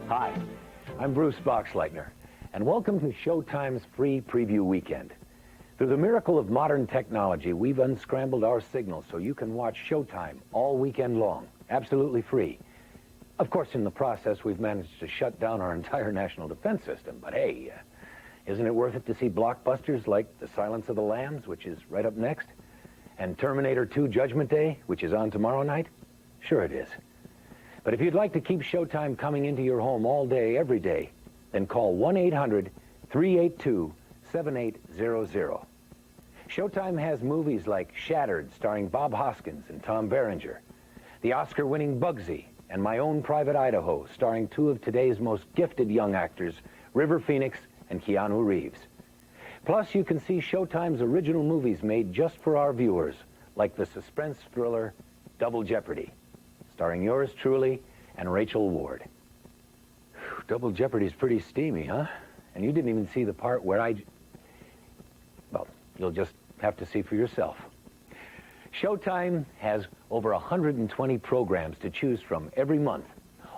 Hi, I'm Bruce Boxleitner, and welcome to Showtime's free preview weekend. Through the miracle of modern technology, we've unscrambled our signal so you can watch Showtime all weekend long, absolutely free. Of course, in the process, we've managed to shut down our entire national defense system, but hey, isn't it worth it to see blockbusters like The Silence of the Lambs, which is right up next, and Terminator 2 Judgment Day, which is on tomorrow night? Sure it is. But if you'd like to keep Showtime coming into your home all day, every day, then call 1-800-382-7800. Showtime has movies like Shattered, starring Bob Hoskins and Tom Berenger, the Oscar-winning Bugsy, and My Own Private Idaho, starring two of today's most gifted young actors, River Phoenix and Keanu Reeves. Plus, you can see Showtime's original movies made just for our viewers, like the suspense thriller Double Jeopardy, starring yours truly and Rachel Ward. Whew, Double Jeopardy's pretty steamy, huh? And you didn't even see the part where well, you'll just have to see for yourself. Showtime has over 120 programs to choose from every month,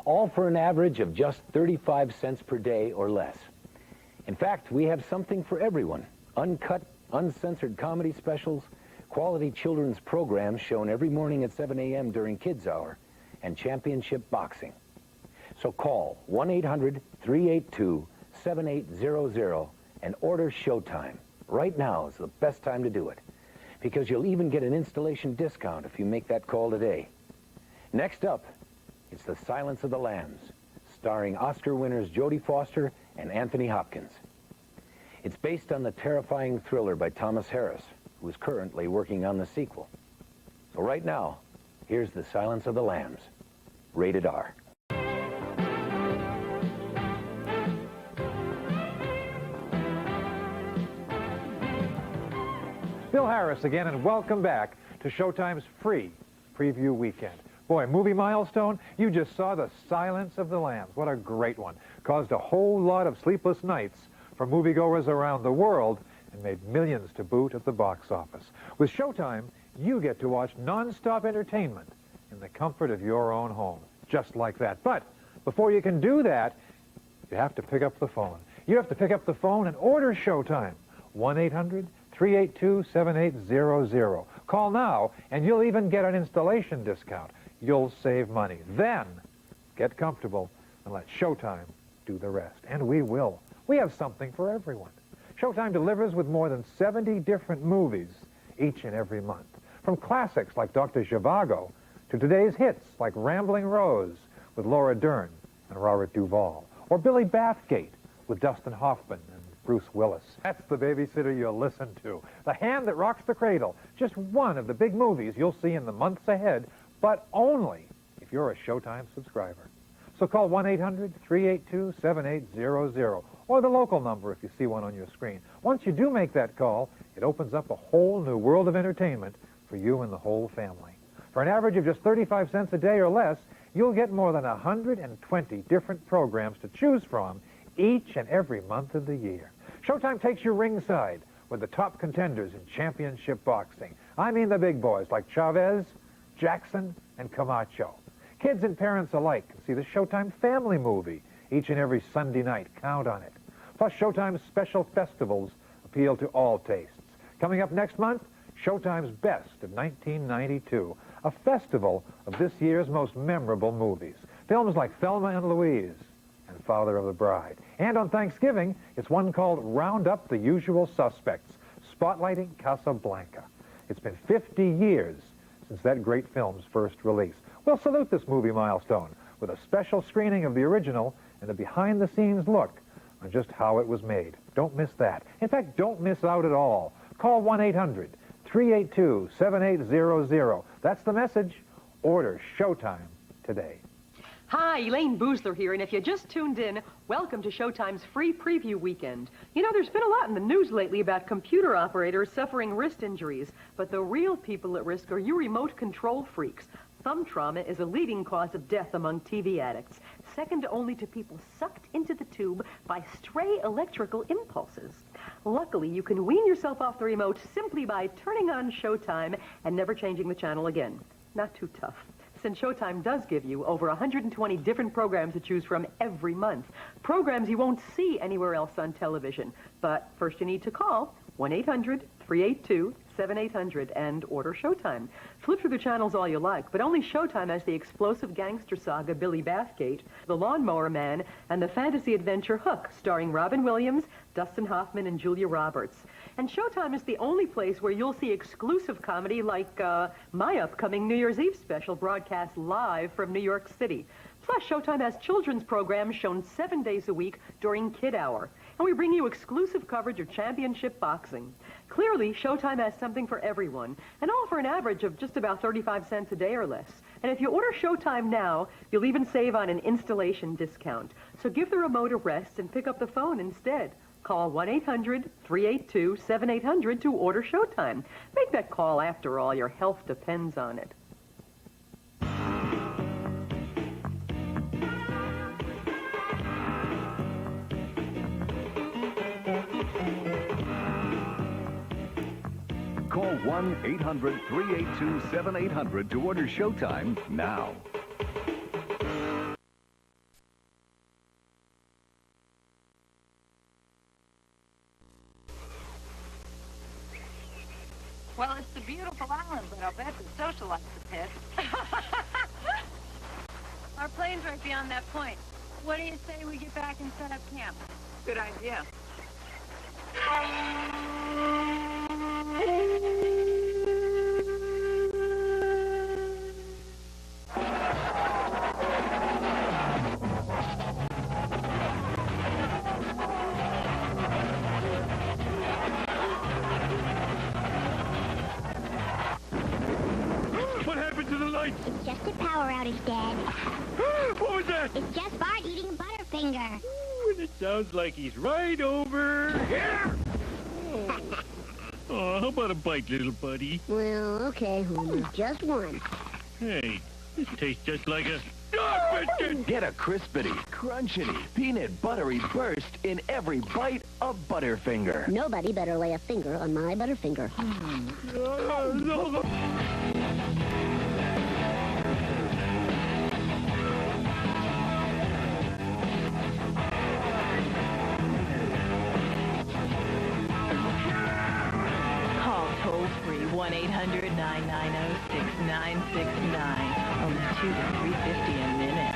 all for an average of just 35 cents per day or less. In fact, we have something for everyone. Uncut, uncensored comedy specials, quality children's programs shown every morning at 7 a.m. during Kids Hour, and championship boxing. So call 1-800-382-7800 and order Showtime. Right now is the best time to do it, because you'll even get an installation discount if you make that call today. Next up, it's The Silence of the Lambs, starring Oscar winners Jodie Foster and Anthony Hopkins. It's based on the terrifying thriller by Thomas Harris, who is currently working on the sequel. So right now, here's The Silence of the Lambs, rated R. Bill Harris again, and welcome back to Showtime's free preview weekend. Boy, movie milestone, you just saw The Silence of the Lambs. What a great one. Caused a whole lot of sleepless nights for moviegoers around the world and made millions to boot at the box office. With Showtime, you get to watch non-stop entertainment in the comfort of your own home, just like that. But before you can do that, you have to pick up the phone. You have to pick up the phone and order Showtime. 1-800-382-7800. Call now, and you'll even get an installation discount. You'll save money. Then, get comfortable and let Showtime do the rest. And we will. We have something for everyone. Showtime delivers with more than 70 different movies each and every month. From classics like Dr. Zhivago to today's hits like Rambling Rose with Laura Dern and Robert Duvall, or Billy Bathgate with Dustin Hoffman and Bruce Willis. That's the babysitter you'll listen to. The Hand That Rocks the Cradle, just one of the big movies you'll see in the months ahead, but only if you're a Showtime subscriber. So call 1-800-382-7800, or the local number if you see one on your screen. Once you do make that call, it opens up a whole new world of entertainment for you and the whole family. For an average of just 35 cents a day or less, you'll get more than 120 different programs to choose from each and every month of the year. Showtime takes you ringside with the top contenders in championship boxing. I mean the big boys like Chavez, Jackson, and Camacho. Kids and parents alike can see the Showtime family movie each and every Sunday night. Count on it. Plus, Showtime's special festivals appeal to all tastes. Coming up next month, Showtime's Best of 1992, a festival of this year's most memorable movies. Films like Thelma and Louise and Father of the Bride. And on Thanksgiving, it's one called Round Up the Usual Suspects, spotlighting Casablanca. It's been 50 years since that great film's first release. We'll salute this movie milestone with a special screening of the original and a behind-the-scenes look on just how it was made. Don't miss that. In fact, don't miss out at all. Call 1-800-382-7800. That's the message. Order Showtime today. Hi, Elaine Boozler here, and if you just tuned in, welcome to Showtime's free preview weekend. You know, there's been a lot in the news lately about computer operators suffering wrist injuries, but the real people at risk are you remote control freaks. Thumb trauma is a leading cause of death among TV addicts, second only to people sucked into the tube by stray electrical impulses. Luckily, you can wean yourself off the remote simply by turning on Showtime and never changing the channel again. Not too tough. Since Showtime does give you over 120 different programs to choose from every month. Programs you won't see anywhere else on television. But first you need to call 1-800-382-7800 and order Showtime. Flip through the channels all you like, but only Showtime has the explosive gangster saga Billy Bathgate, The Lawnmower Man, and the fantasy adventure Hook, starring Robin Williams, Dustin Hoffman, and Julia Roberts. And Showtime is the only place where you'll see exclusive comedy like my upcoming New Year's Eve special broadcast live from New York City. Plus, Showtime has children's programs shown 7 days a week during Kid Hour. And we bring you exclusive coverage of championship boxing. Clearly, Showtime has something for everyone, and all for an average of just about 35 cents a day or less. And if you order Showtime now, you'll even save on an installation discount. So give the remote a rest and pick up the phone instead. Call 1-800-382-7800 to order Showtime. Make that call. After all, your health depends on it. Call 1-800-382-7800 to order Showtime now. Well, it's a beautiful island, but I'll bet the socialites are pissed. Our plane's right beyond that point. What do you say we get back and set up camp? Good idea. What happened to the lights? It's just a power outage, Dad. What was that? It's just Bart eating Butterfinger. Ooh, and it sounds like he's right over here. Oh, how about a bite, little buddy? Well, okay, Homer. Just one. Hey, this tastes just like a dog biscuit. Get a crispity, crunchity, peanut buttery burst in every bite of Butterfinger. Nobody better lay a finger on my Butterfinger. Call toll-free 1-800-990-6969. Only $2 to $3.50 a minute.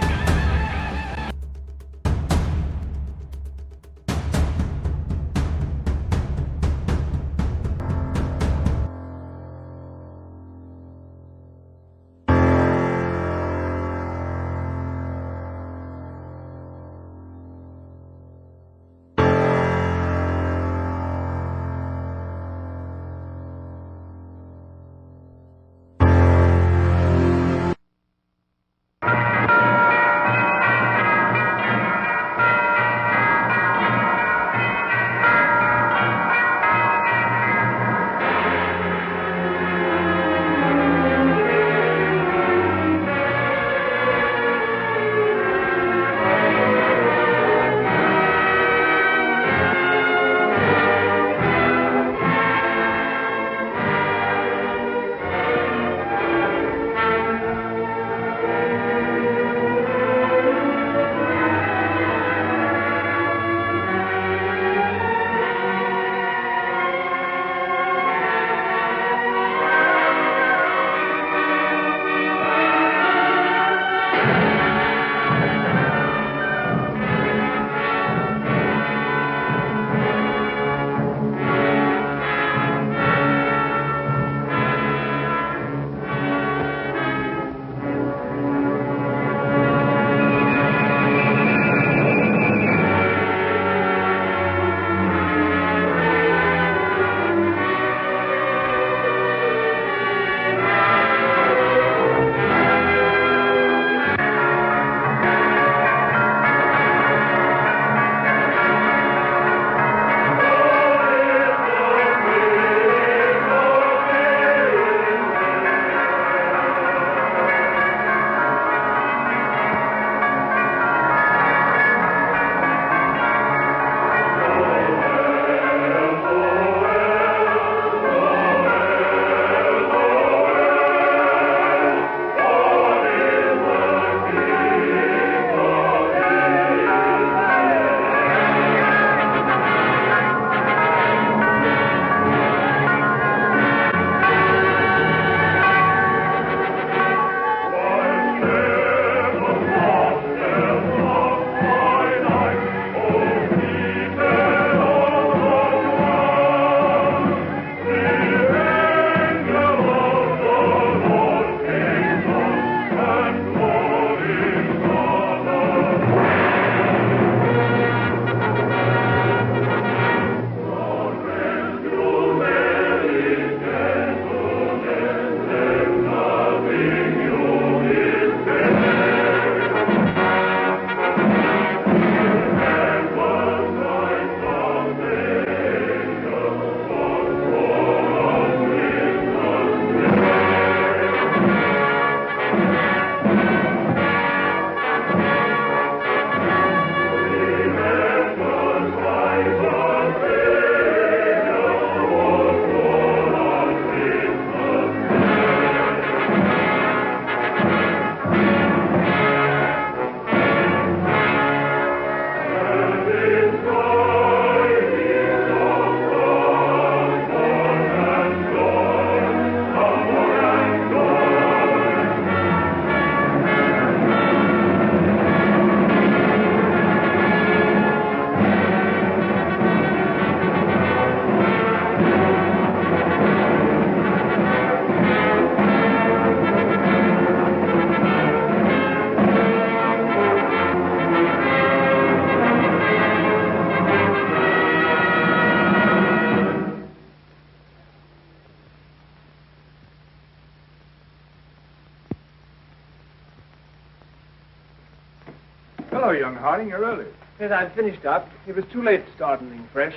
Hello, young Harding. You're early. Yes, I've finished up. It was too late to start anything fresh.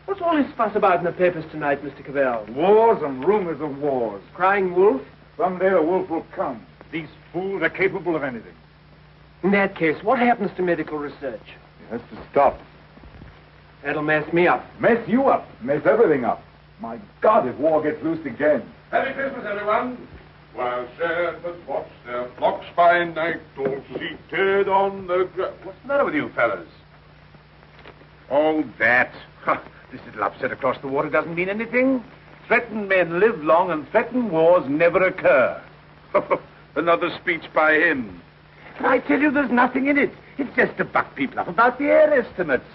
What's all this fuss about in the papers tonight, Mr. Cavell? Wars and rumors of wars. Crying wolf? Someday the wolf will come. These fools are capable of anything. In that case, what happens to medical research? It has to stop. That'll mess me up. Mess you up. Mess everything up. My God, if war gets loose again. Happy Christmas, everyone. While shepherds watch their flocks by night, all seated on the ground. What's the matter with you fellas? All that. This little upset across the water doesn't mean anything. Threatened men live long and threatened wars never occur. Another speech by him. I tell you, there's nothing in it. It's just to buck people up about the air estimates.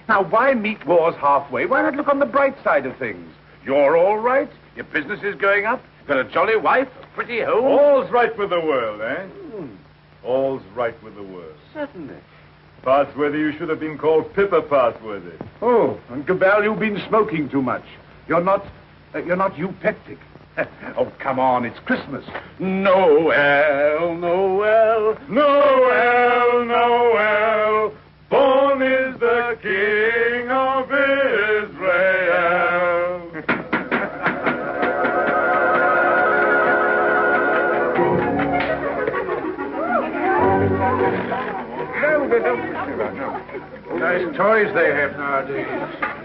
Now, why meet wars halfway? Why not look on the bright side of things? You're all right. Your business is going up. You've got a jolly wife, a pretty home. All's right with the world, eh? All's right with the world. Certainly. Passworthy, you should have been called Pippa Passworthy. Oh, and Cabell, you've been smoking too much. You're not eupeptic. Oh, come on, it's Christmas. Noel, Noel, Noel, Noel. Born is the King of Israel. Nice toys they have nowadays.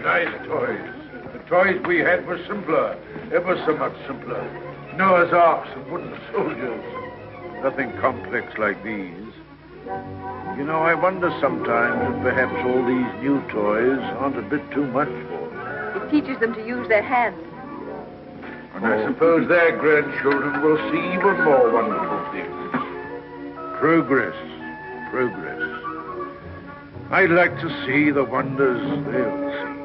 Nice toys. The toys we had were simpler. Ever so much simpler. Noah's arks and wooden soldiers. Nothing complex like these. You know, I wonder sometimes if perhaps all these new toys aren't a bit too much for them. It teaches them to use their hands. And I suppose their grandchildren will see even more wonderful things. Progress. Progress. I'd like to see the wonders they'll see.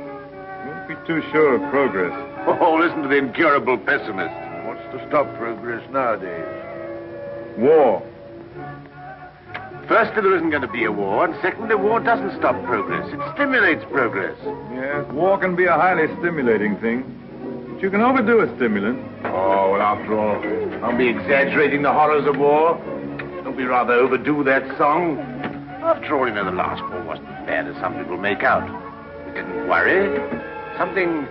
Don't be too sure of progress. Oh, listen to the incurable pessimist. What's to stop progress nowadays? War. Firstly, there isn't going to be a war, and secondly, war doesn't stop progress. It stimulates progress. Yes, war can be a highly stimulating thing. But you can overdo a stimulant. Oh, well, after all, don't be exaggerating the horrors of war. Don't be rather overdo that song. After all, you know, the last war wasn't as bad as some people make out. We didn't worry. Something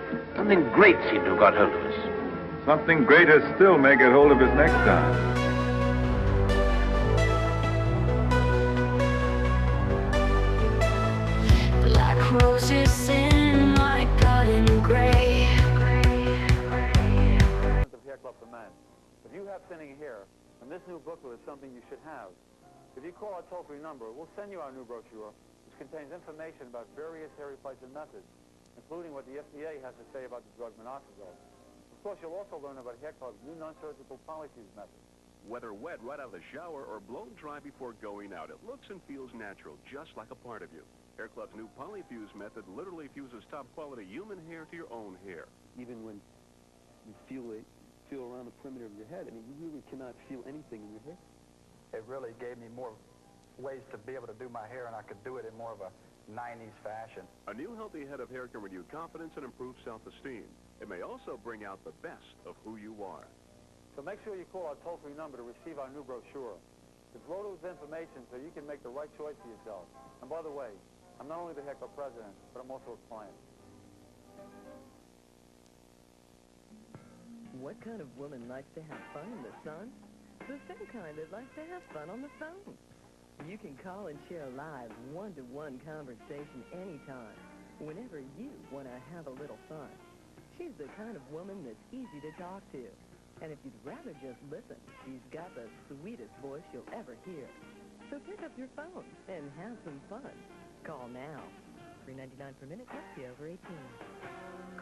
great seemed to have got hold of us. Something greater still may get hold of us next time. Black roses in my garden gray. Of Hair Club for Men. If you have thinning hair, then this new booklet is something you should have. If you call our toll-free number, we'll send you our new brochure, which contains information about various hair replacement methods, including what the FDA has to say about the drug minoxidil. Of course, you'll also learn about Hair Club's new non-surgical polyfuse method. Whether wet right out of the shower or blown dry before going out, it looks and feels natural, just like a part of you. Hair Club's new polyfuse method literally fuses top-quality human hair to your own hair. Even when you feel around the perimeter of your head, I mean, you really cannot feel anything in your hair. It really gave me more ways to be able to do my hair, and I could do it in more of a 90s fashion. A new healthy head of hair can renew confidence and improve self-esteem. It may also bring out the best of who you are. So make sure you call our toll-free number to receive our new brochure. It's loaded with information so you can make the right choice for yourself. And by the way, I'm not only the Hair Club president, but I'm also a client. What kind of woman likes to have fun in the sun? The same kind that likes to have fun on the phone. You can call and share a live one-to-one conversation anytime, whenever you want to have a little fun. She's the kind of woman that's easy to talk to. And if you'd rather just listen, she's got the sweetest voice you'll ever hear. So pick up your phone and have some fun. Call now. $3.99 per minute, must be over 18.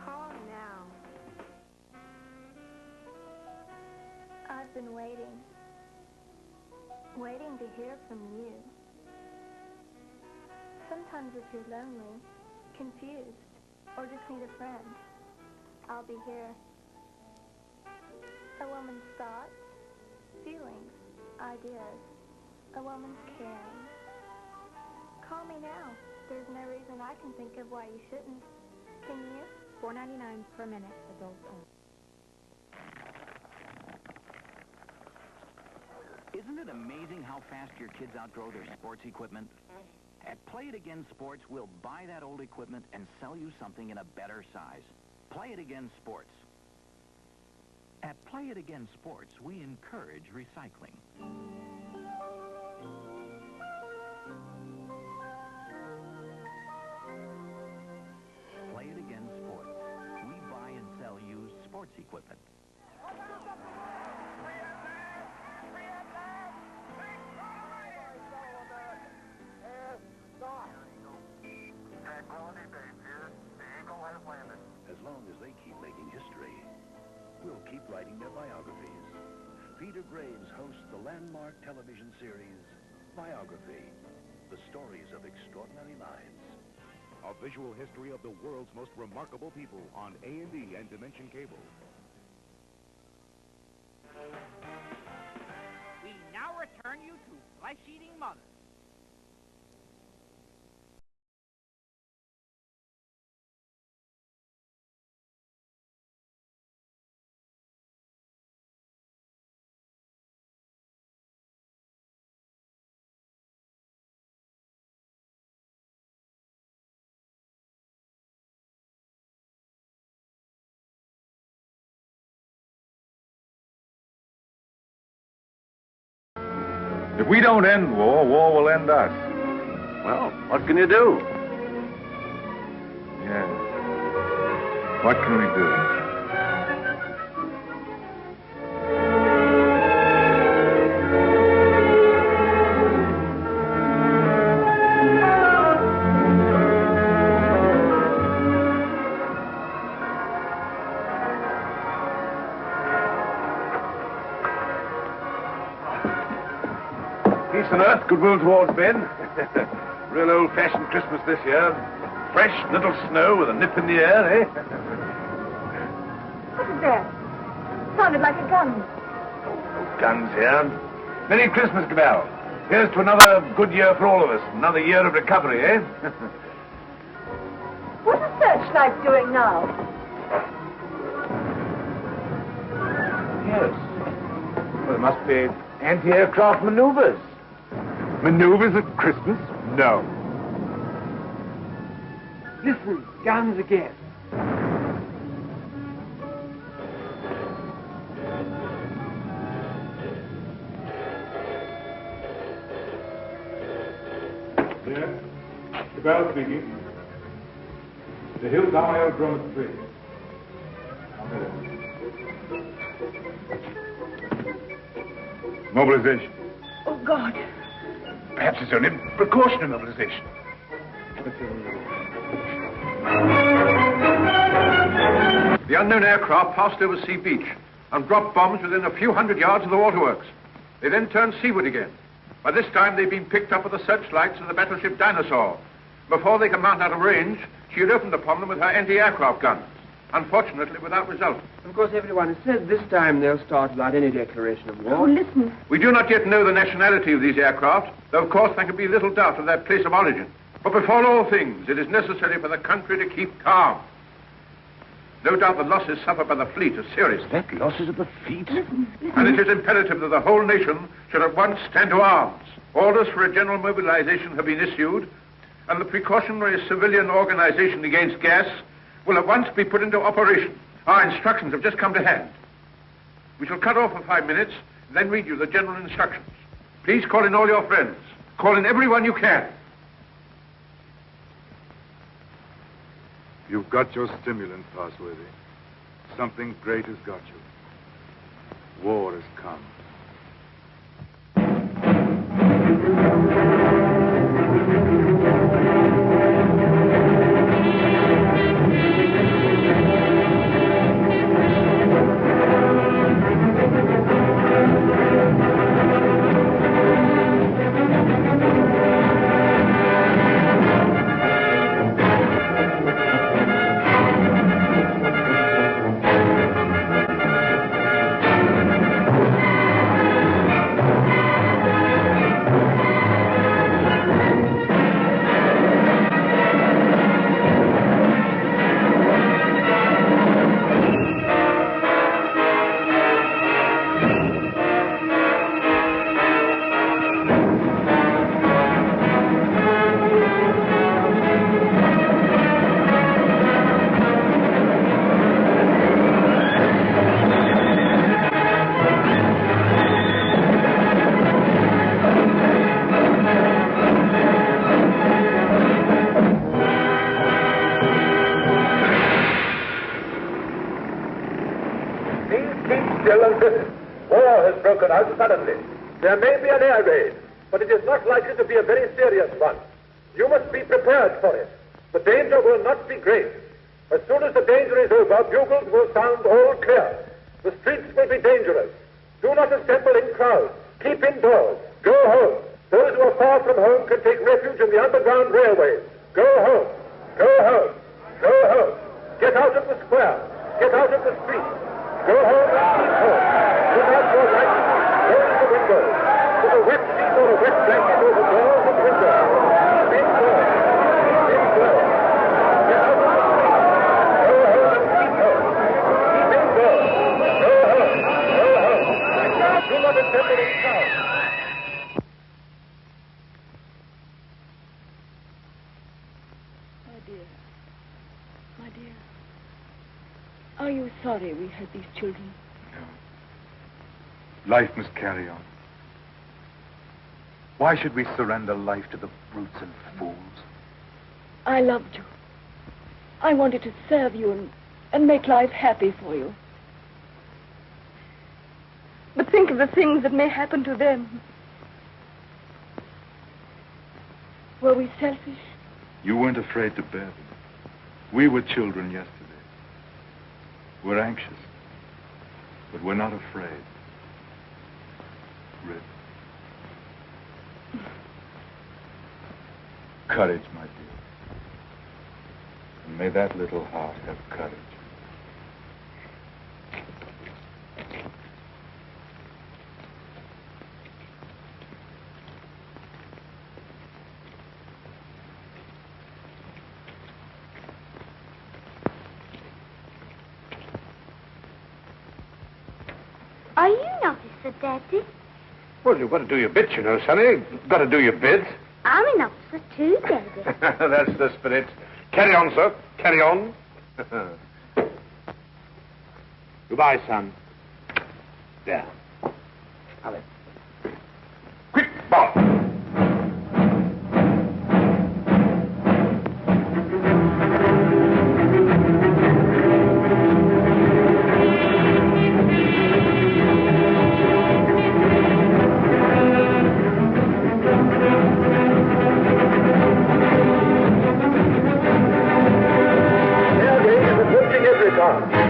Call now. I've been waiting to hear from you. Sometimes if you're lonely, confused, or just need a friend, I'll be here. A woman's thoughts, feelings, ideas. A woman's caring. Call me now. There's no reason I can think of why you shouldn't. Can you? $4.99 per minute, adults only. Isn't Isn't it amazing how fast your kids outgrow their sports equipment? At Play It Again Sports, we'll buy that old equipment and sell you something in a better size. Play It Again Sports. At Play It Again Sports, we encourage recycling. Play It Again Sports. We buy and sell used sports equipment. As long as they keep making history, we'll keep writing their biographies. Peter Graves hosts the landmark television series, Biography, the stories of extraordinary lives. A visual history of the world's most remarkable people on A&E and Dimension Cable. We now return you to Flesh-Eating Mother. If we don't end war, war will end us. Well, what can you do? Yeah. What can we do? Peace on earth, goodwill towards men. Real old-fashioned Christmas this year. Fresh, little snow with a nip in the air, eh? What is that? Sounded like a gun. Guns here. Merry Christmas, Cabell. Here's to another good year for all of us. Another year of recovery, eh? What is Searchlight doing now? Yes. Well, it must be anti-aircraft maneuvers. Maneuvers at Christmas? No. Listen, guns again. Yes. Cabell speaking. The Hills Aerodrome at 3. Mobilization. Oh, God. Perhaps it's only precautionary mobilization. The unknown aircraft passed over Sea Beach and dropped bombs within a few hundred yards of the waterworks. They then turned seaward again. By this time, they'd been picked up with the searchlights of the battleship Dinosaur. Before they could mount out of range, she had opened upon them with her anti-aircraft guns. Unfortunately, without result. Of course, everyone has said this time they'll start without any declaration of war. Oh, listen. We do not yet know the nationality of these aircraft, though of course there can be little doubt of their place of origin. But before all things, it is necessary for the country to keep calm. No doubt the losses suffered by the fleet are serious. That losses of the fleet? And it is imperative that the whole nation should at once stand to arms. Orders for a general mobilization have been issued, and the precautionary civilian organization against gas will at once be put into operation. Our instructions have just come to hand. We shall cut off for 5 minutes, and then read you the general instructions. Please call in all your friends. Call in everyone you can. You've got your stimulant, Passworthy. Something great has got you. War has come. cleared out suddenly. There may be an air raid, but it is not likely to be a very serious one. You must be prepared for it. The danger will not be great. As soon as the danger is over, bugles will sound all clear. The streets will be dangerous. Do not assemble in crowds. Keep indoors. Go home. Those who are far from home can take refuge in the underground railways. Go home. Go home. Go home. Get out of the square. Get out of the street. Go home and keep home. Put out your lights. Close the windows. Put a wet sheet or a wet blanket over doors and windows. Keep indoors. Keep indoors. Get out of the street. Go home and keep home. Keep indoors. Go home. Go home. Do not assemble in crowds. My dear, are you sorry we had these children? No. Life must carry on. Why should we surrender life to the brutes and fools? I loved you. I wanted to serve you and make life happy for you. But think of the things that may happen to them. Were we selfish? You weren't afraid to bear them. We were children yesterday. We're anxious, but we're not afraid. Red. Courage, my dear. And may that little heart have courage. Are you an officer, Daddy? Well, you've got to do your bit, you know, Sonny. You've got to do your bit. I'm an officer too, Daddy. That's the spirit. Carry on, sir. Carry on. Goodbye, son. There. Have it. Quick, Bob.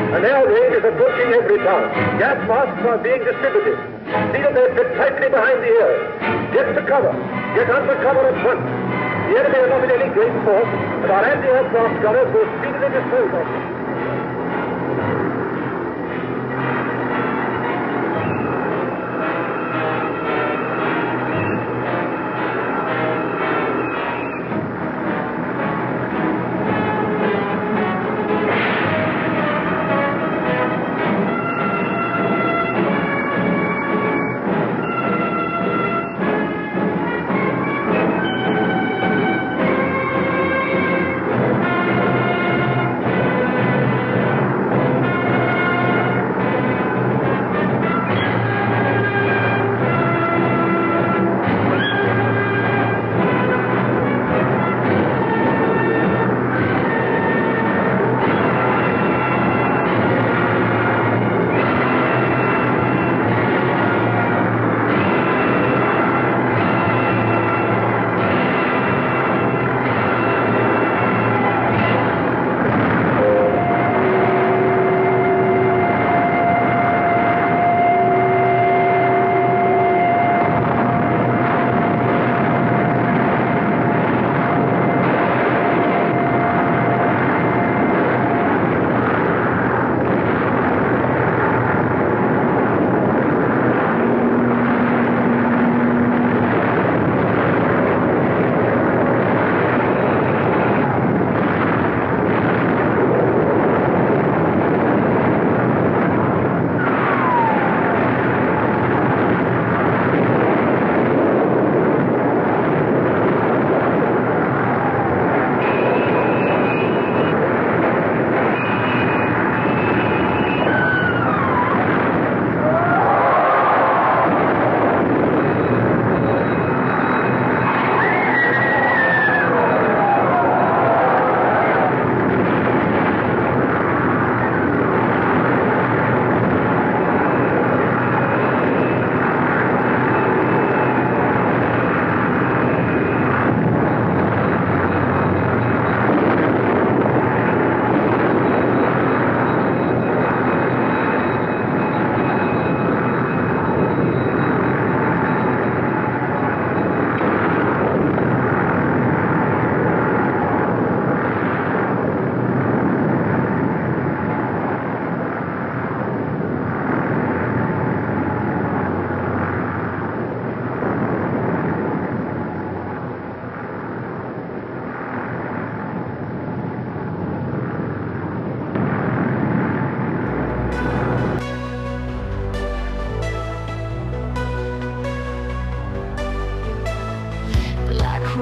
An air raid is approaching every town. Gas masks are being distributed. See that they fit tightly behind the ears. Get to cover. Get under cover at once. The enemy are not in any great force, but our anti-aircraft gunners will speedily dispose of them.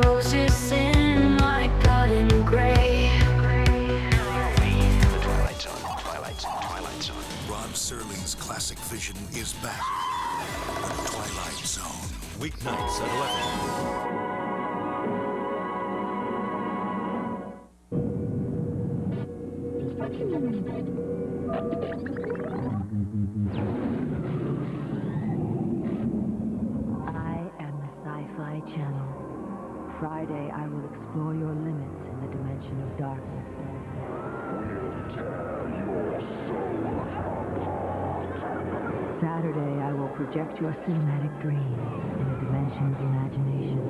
roses in my garden gray. The Twilight Zone, Twilight Zone, Twilight Zone. Rod Serling's classic vision is back. The Twilight Zone. Weeknights at 11. Friday, I will explore your limits in the dimension of darkness. Saturday, I will project your cinematic dreams in a dimension of imagination.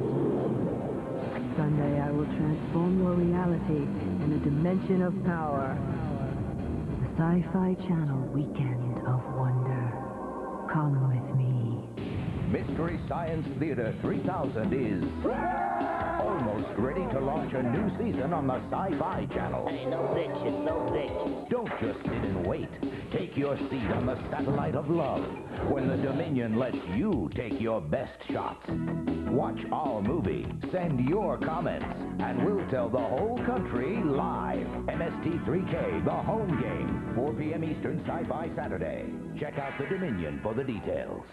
Sunday, I will transform your reality in a dimension of power. The Sci-Fi Channel Weekend of Wonder. Come with me. Mystery Science Theater 3000 is almost ready to launch a new season on the Sci-Fi Channel. Hey, no bitches, no bitches. Don't just sit and wait. Take your seat on the satellite of love when the Dominion lets you take your best shots. Watch our movie, send your comments, and we'll tell the whole country live. MST3K, the home game, 4 p.m. Eastern, Sci-Fi Saturday. Check out the Dominion for the details.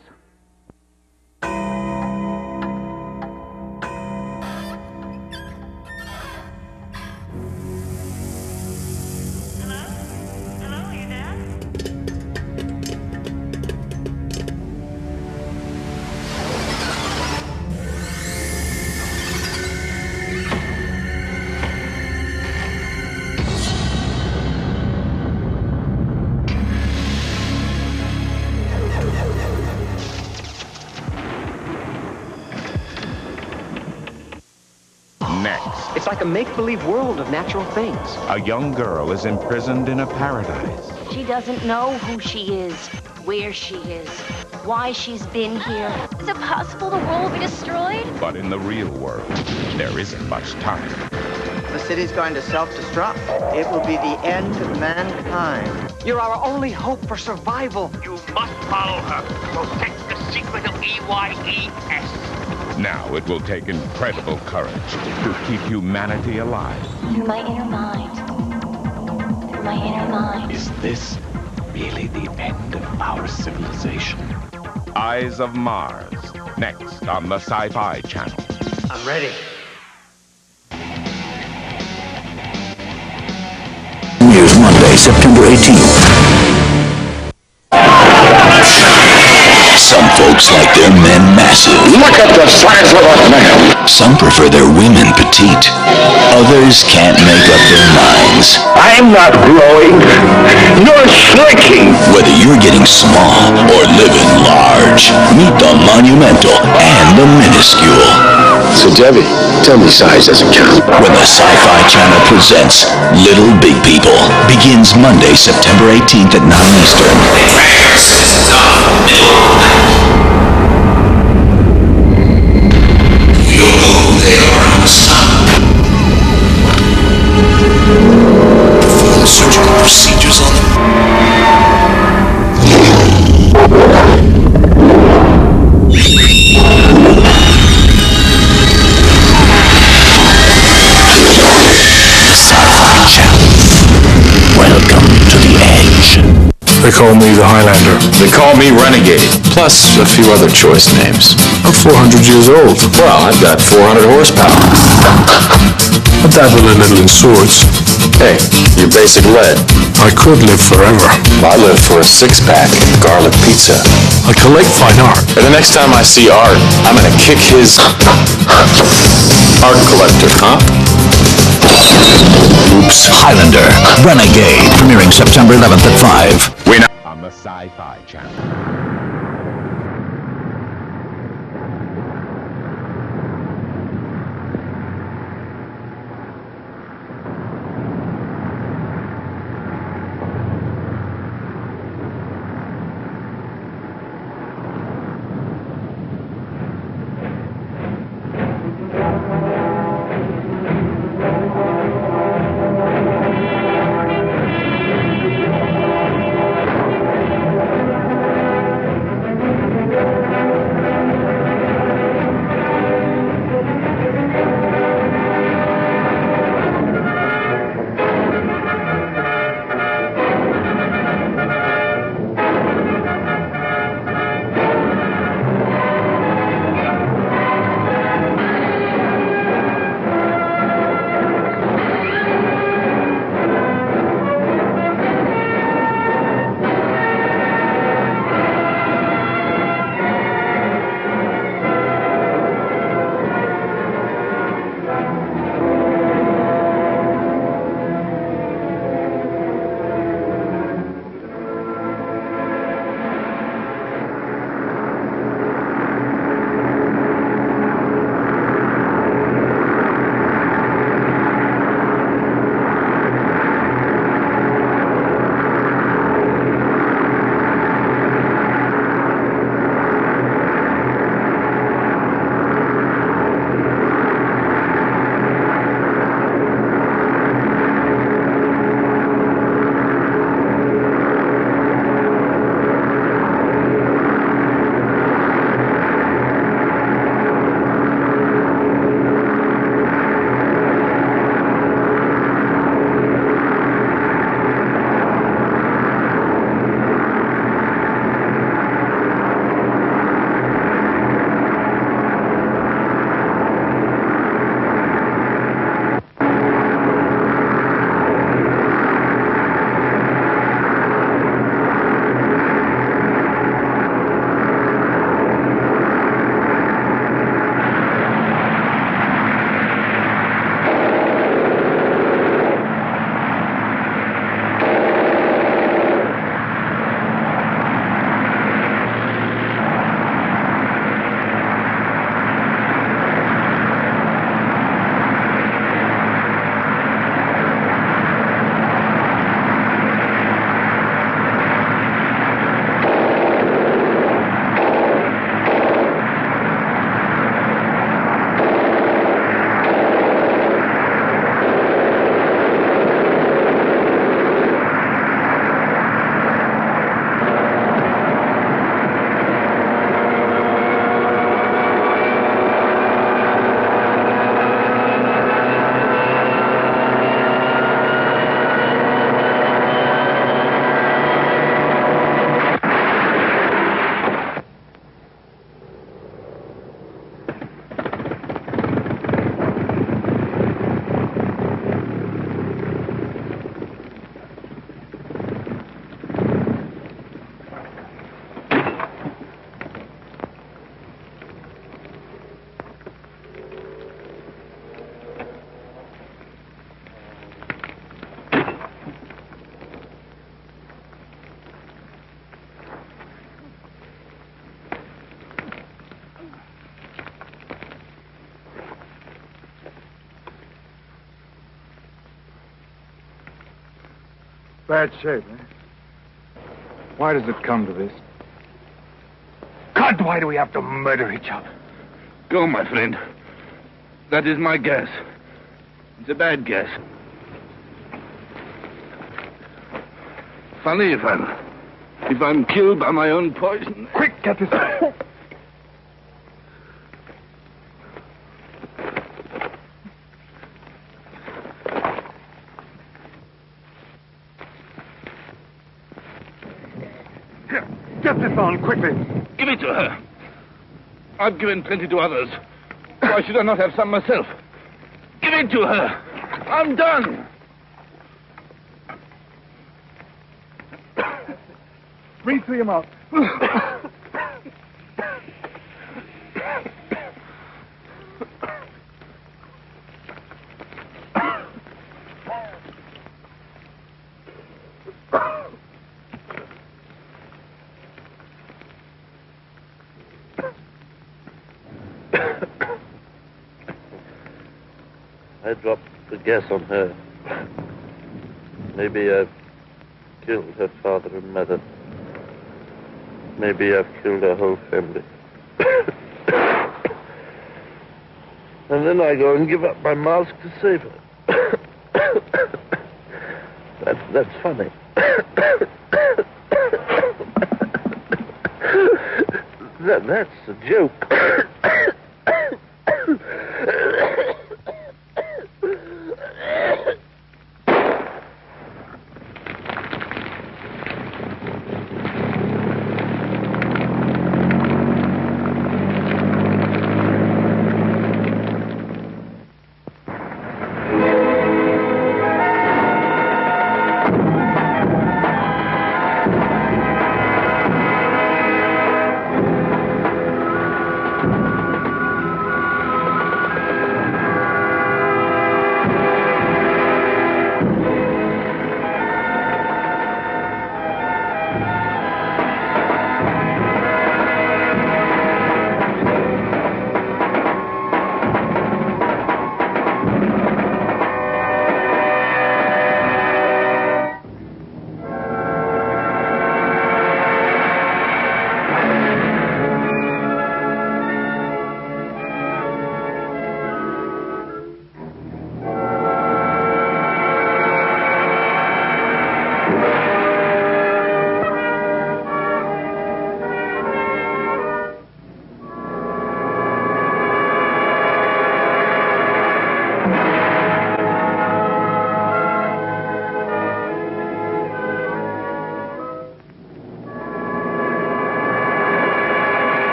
It's like a make-believe world of natural things. A young girl is imprisoned in a paradise. She doesn't know who she is, where she is, why she's been here. Is it possible the world will be destroyed? But in the real world, there isn't much time. The city's going to self-destruct. It will be the end of mankind. You're our only hope for survival. You must follow her. Protect the secret of EYES. Now it will take incredible courage to keep humanity alive. Through my inner mind. Through my inner mind. Is this really the end of our civilization? Eyes of Mars, next on the Sci-Fi Channel. I'm ready. News Monday, September 18th. Some folks like their men massive. Look at the size of that man. Some prefer their women petite. Others can't make up their minds. I'm not growing. You're shrinking. Whether you're getting small or living large, meet the monumental and the minuscule. So Debbie, tell me size doesn't count. When the Sci-Fi Channel presents Little Big People, begins Monday, September 18th at 9 Eastern. Citizens of Middle. You'll know who they are on the sun. Perform surgical procedures on them. The Sci-Fi Channel. Welcome to the edge. They call me the Highlander. They call me Renegade. Plus a few other choice names. I'm 400 years old. Well, I've got 400 horsepower. I dabble a little in swords. Hey, you're basic lead. I could live forever. I live for a six-pack and garlic pizza. I collect fine art. And the next time I see Art, I'm gonna kick his art collector, huh? Oops. Highlander, Renegade, premiering September 11th at 5. We're on the Sci-Fi Channel. Bad shape, eh? Why does it come to this? God, why do we have to murder each other? Go, my friend. That is my guess. It's a bad guess. Funny if I'm killed by my own poison. Quick, get this out. Here, get this on quickly. Give it to her. I've given plenty to others. Why should I not have some myself? Give it to her. I'm done. Breathe through your mouth. I dropped the gas on her. Maybe I've killed her father and mother. Maybe I've killed her whole family. And then I go and give up my mask to save her. That's funny. That's a joke.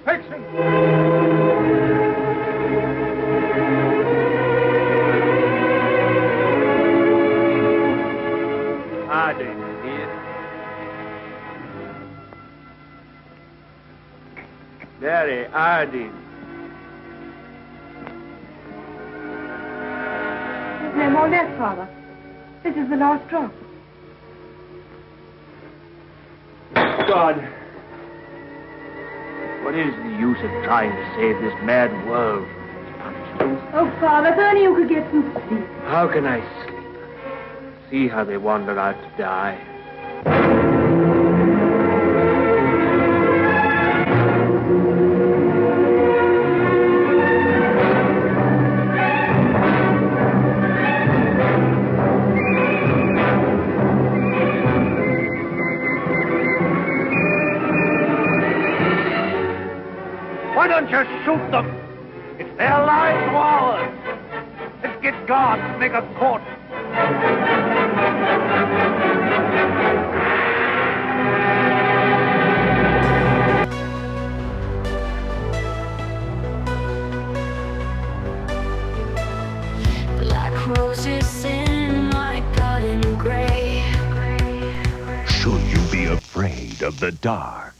infection. Harding here. Very Harding. no more left, Father. This is the last drop. God. What is the use of trying to save this mad world from its punishment? Oh, Father, if only you could get some sleep. How can I sleep? See how they wander out to die. Why don't you shoot them? It's their lives or ours. Let's get guards and make a court. Black roses in my garden gray. Should you be afraid of the dark?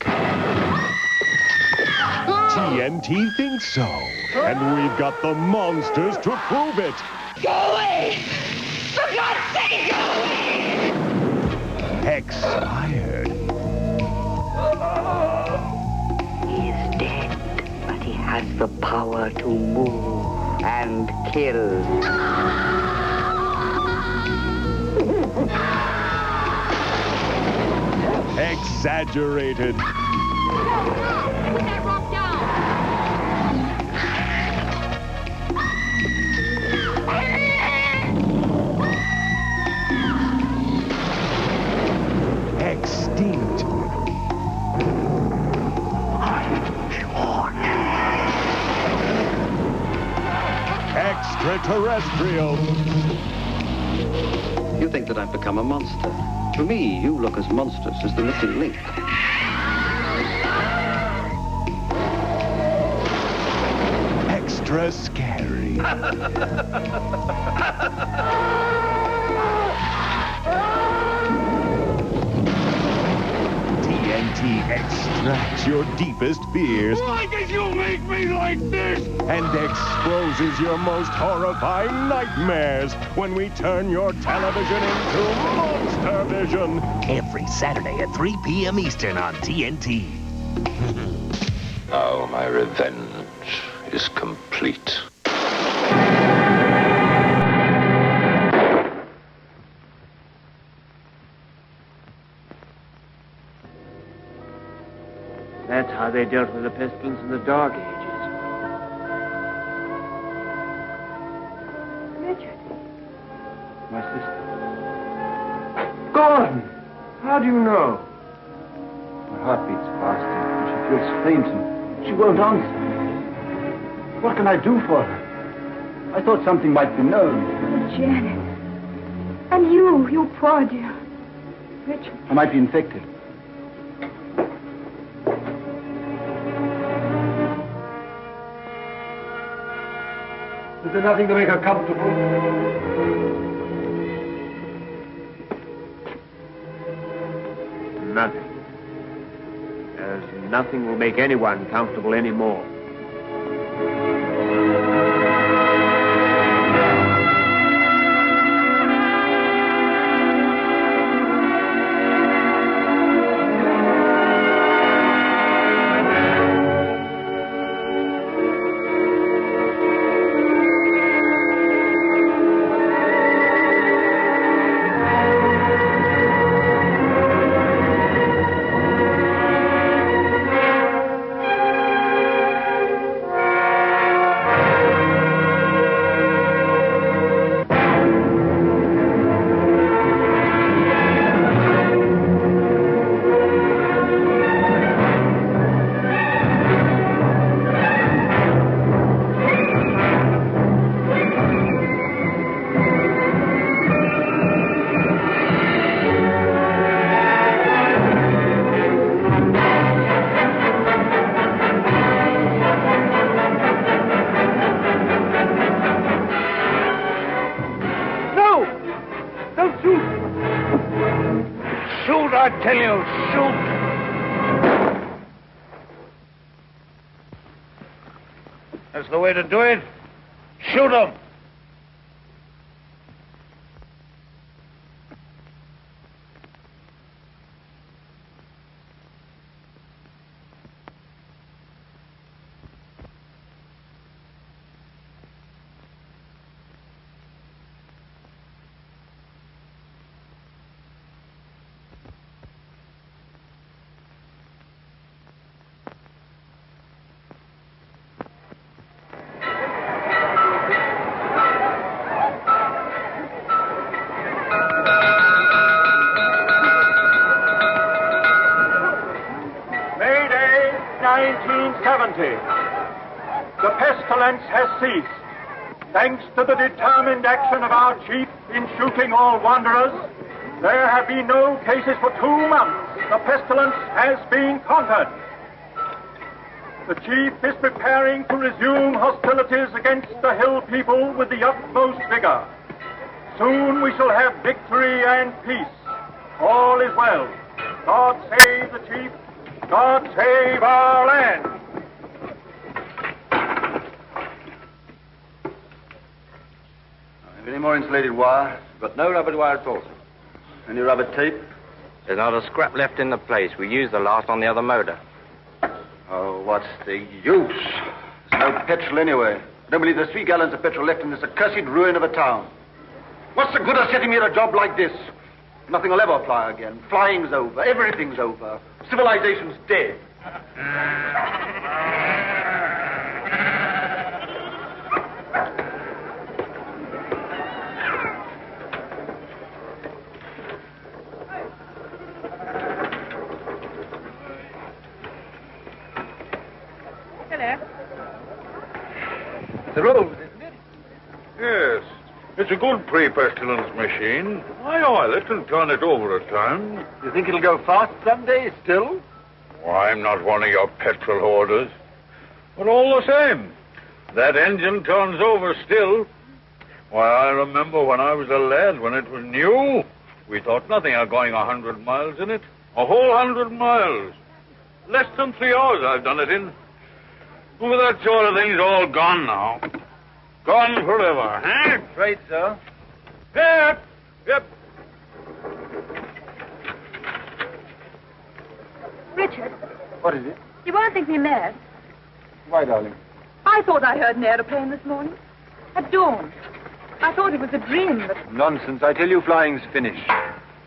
TNT thinks so. And we've got the monsters to prove it. Go away! For God's sake, go away! Expired. He is dead, but he has the power to move and kill. Exaggerated. Put that rock down! Extinct. Extraterrestrial. You think that I've become a monster. To me, you look as monstrous as the missing link. Extra scary. TNT extracts your deepest fears. Why did you make me like this? And exposes your most horrifying nightmares when we turn your television into Monster Vision. Every Saturday at 3 p.m. Eastern on TNT. Now my revenge is complete. That's how they dealt with the pestilence in the Dark Ages. Richard. My sister. Gordon! How do you know? Her heart beats faster, and she feels faint, and she won't answer. What can I do for her? I thought something might be known. Oh, Janet. And you poor dear. Richard. I might be infected. Is there nothing to make her comfortable? Nothing. There's nothing will make anyone comfortable anymore. I tell you, shoot! That's the way to do it. Shoot 'em! 1970. The pestilence has ceased. Thanks to the determined action of our chief in shooting all wanderers, there have been no cases for 2 months. The pestilence has been conquered. The chief is preparing to resume hostilities against the hill people with the utmost vigor. Soon we shall have victory and peace. All is well. God save the chief. God save our land. Any more insulated wire? Got no rubber wire at all, sir. Any rubber tape? There's not a scrap left in the place. We used the last on the other motor. Oh, what's the use? There's no petrol anyway. I don't believe there's 3 gallons of petrol left in this accursed ruin of a town. What's the good of setting me at a job like this? Nothing will ever fly again. Flying's over. Everything's over. Civilization's dead. Hello. The road, isn't it? Yes. It's a good pre-pestilence machine. I oil it and turn it over at times. You think it'll go fast someday still? Oh, I'm not one of your petrol hoarders. But all the same, that engine turns over still. Why, I remember when I was a lad, when it was new, we thought nothing of going 100 miles in it. A whole 100 miles. Less than 3 hours I've done it in. Well, that sort of thing's all gone now. Gone forever, huh? Right, sir. Yep. Yep. Richard, What is it? you won't think me mad. Why, darling? I thought I heard an aeroplane this morning. At dawn. I thought it was a dream, but... Nonsense. I tell you, flying's finished.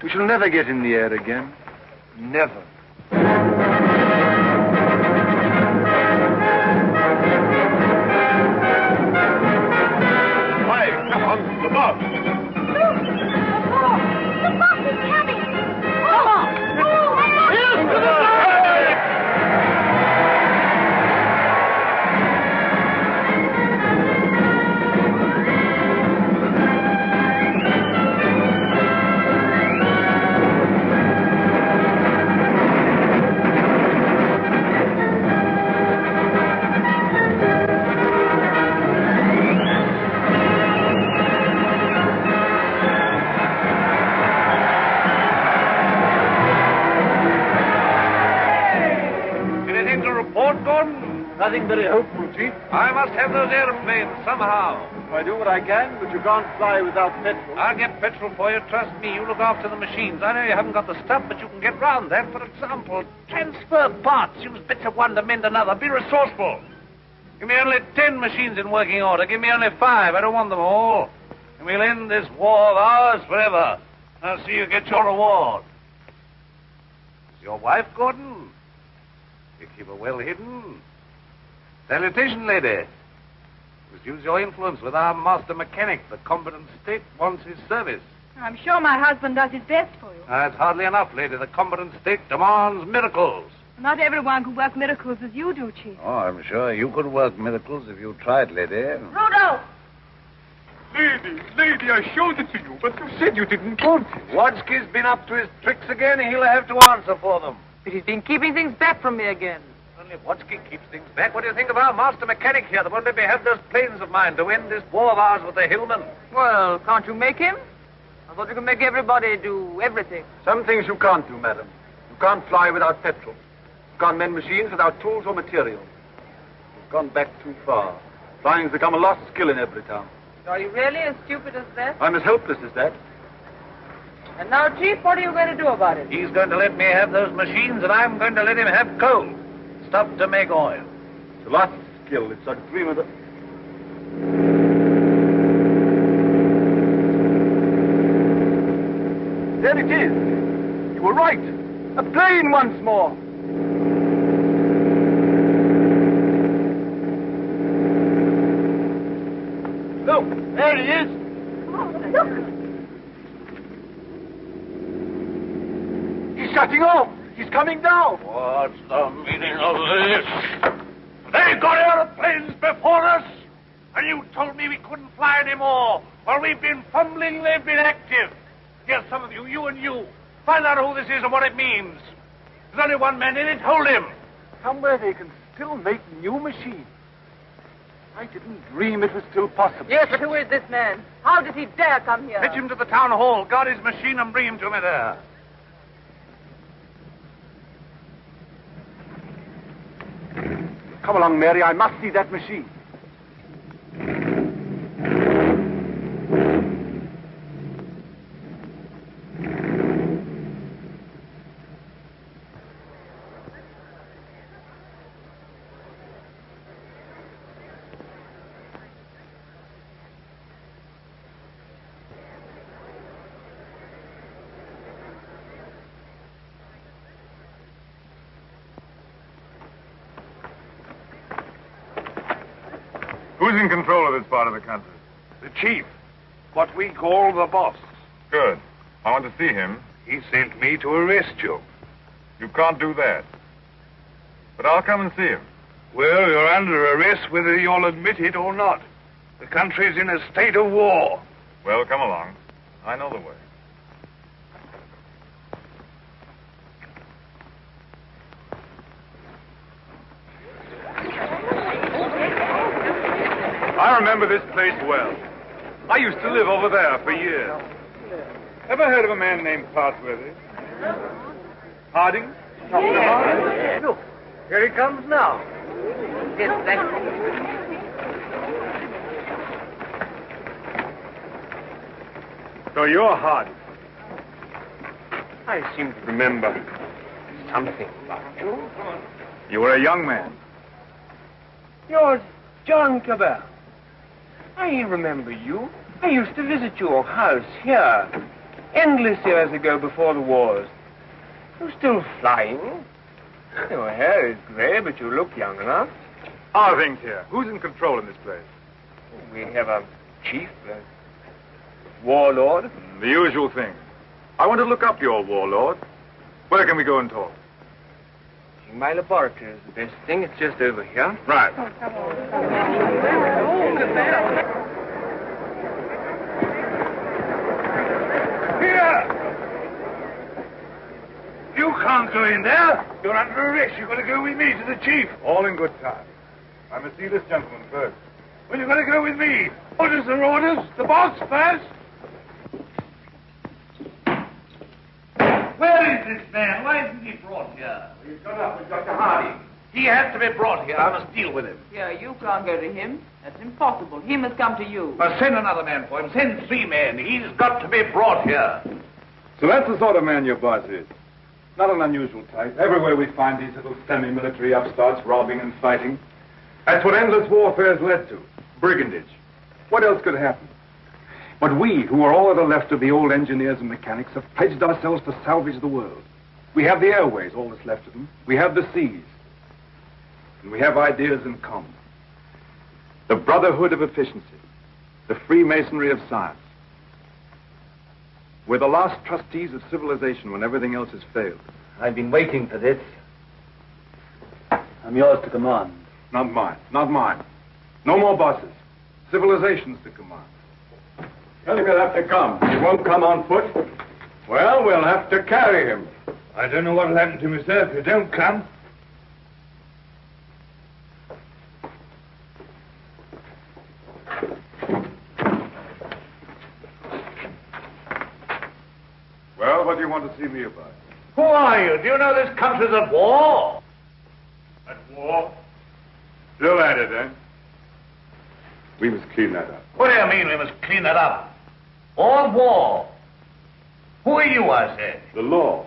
We shall never get in the air again. Never. Come on, the boss. The box is coming! Come on! Nothing very hopeful, Chief. I must have those airplanes somehow. I do what I can, but you can't fly without petrol. I'll get petrol for you. Trust me. You look after the machines. I know you haven't got the stuff, but you can get round that. For example, transfer parts. Use bits of one to mend another. Be resourceful. Give me only 10 machines in working order. Give me only 5. I don't want them all. And we'll end this war of ours forever. I'll see you get your reward. Is your wife, Gordon? You keep her well hidden. Salutation, lady. Must use your influence with our master mechanic. The competent state wants his service. I'm sure my husband does his best for you. That's hardly enough, lady. The competent state demands miracles. Not everyone can work miracles as you do, Chief. Oh, I'm sure you could work miracles if you tried, lady. Rudolph! Lady, I showed it to you, but you said you didn't want it. Wadsky's been up to his tricks again. He'll have to answer for them. But he's been keeping things back from me again. Only Wadsky keeps things back. What do you think of our master mechanic here that won't let me have those planes of mine to end this war of ours with the hillmen? Well, can't you make him? I thought you could make everybody do everything. Some things you can't do, madam. You can't fly without petrol. You can't mend machines without tools or materials. You've gone back too far. Flying's become a lost skill in every town. Are you really as stupid as that? I'm as helpless as that. And now, Chief, what are you going to do about it? He's going to let me have those machines, and I'm going to let him have coal. Stuff to make oil. It's a lost skill. It's a dream of the... There it is. You were right. A plane once more. Look, there he is. Oh, look. He's shutting off. He's coming down. What's the meaning of this? They got airplanes before us, and you told me we couldn't fly anymore. While we've been fumbling, they've been active. Here's some of you, you and you. Find out who this is and what it means. There's only one man in it. Hold him. Somewhere they can still make new machines. I didn't dream it was still possible. Yes, but who is this man? How did he dare come here? Fetch him to the town hall, guard his machine, and bring him to me there. Come along, Mary. I must see that machine. Who's in control of this part of the country? The chief. What we call the boss. Good. I want to see him. He sent me to arrest you. You can't do that. But I'll come and see him. Well, you're under arrest whether you'll admit it or not. The country's in a state of war. Well, come along. I know the way. I remember this place well. I used to live over there for years. Ever heard of a man named Parsworthy? Harding? Yes. Look, here he comes now. Yes, thank you. So you're Harding. I seem to remember something about you. You were a young man. You're John Cabell. I remember you. I used to visit your house here, endless years ago before the wars. You're still flying. Your hair is gray, but you look young enough. How are things here? Who's in control in this place? We have a chief, a warlord. The usual thing. I want to look up your warlord. Where can we go and talk? My laboratory is the best thing. It's just over here. Right. Here! You can't go in there. You're under arrest. You've got to go with me to the chief. All in good time. I must see this gentleman first. Well, you've got to go with me. Orders are orders. The boss first. Where is this man? Why isn't he brought here? He's got up with Dr. Harding. He has to be brought here. I must deal with him. Yeah, you can't go to him. That's impossible. He must come to you. Send another man for him. Send 3 men. He's got to be brought here. So that's the sort of man your boss is. Not an unusual type. Everywhere we find these little semi-military upstarts robbing and fighting. That's what endless warfare has led to. Brigandage. What else could happen? But we, who are all that are left of the old engineers and mechanics, have pledged ourselves to salvage the world. We have the airways, all that's left of them. We have the seas. And we have ideas in common. The brotherhood of efficiency. The Freemasonry of science. We're the last trustees of civilization when everything else has failed. I've been waiting for this. I'm yours to command. Not mine. Not mine. No more bosses. Civilization's to command. Well, you'll have to come. He won't come on foot. Well, we'll have to carry him. I don't know what'll happen to me, sir, if you don't come. Well, what do you want to see me about? Who are you? Do you know this country's at war? At war? Still at it, eh? We must clean that up. What do you mean we must clean it up? All war. Who are you, I said? The law.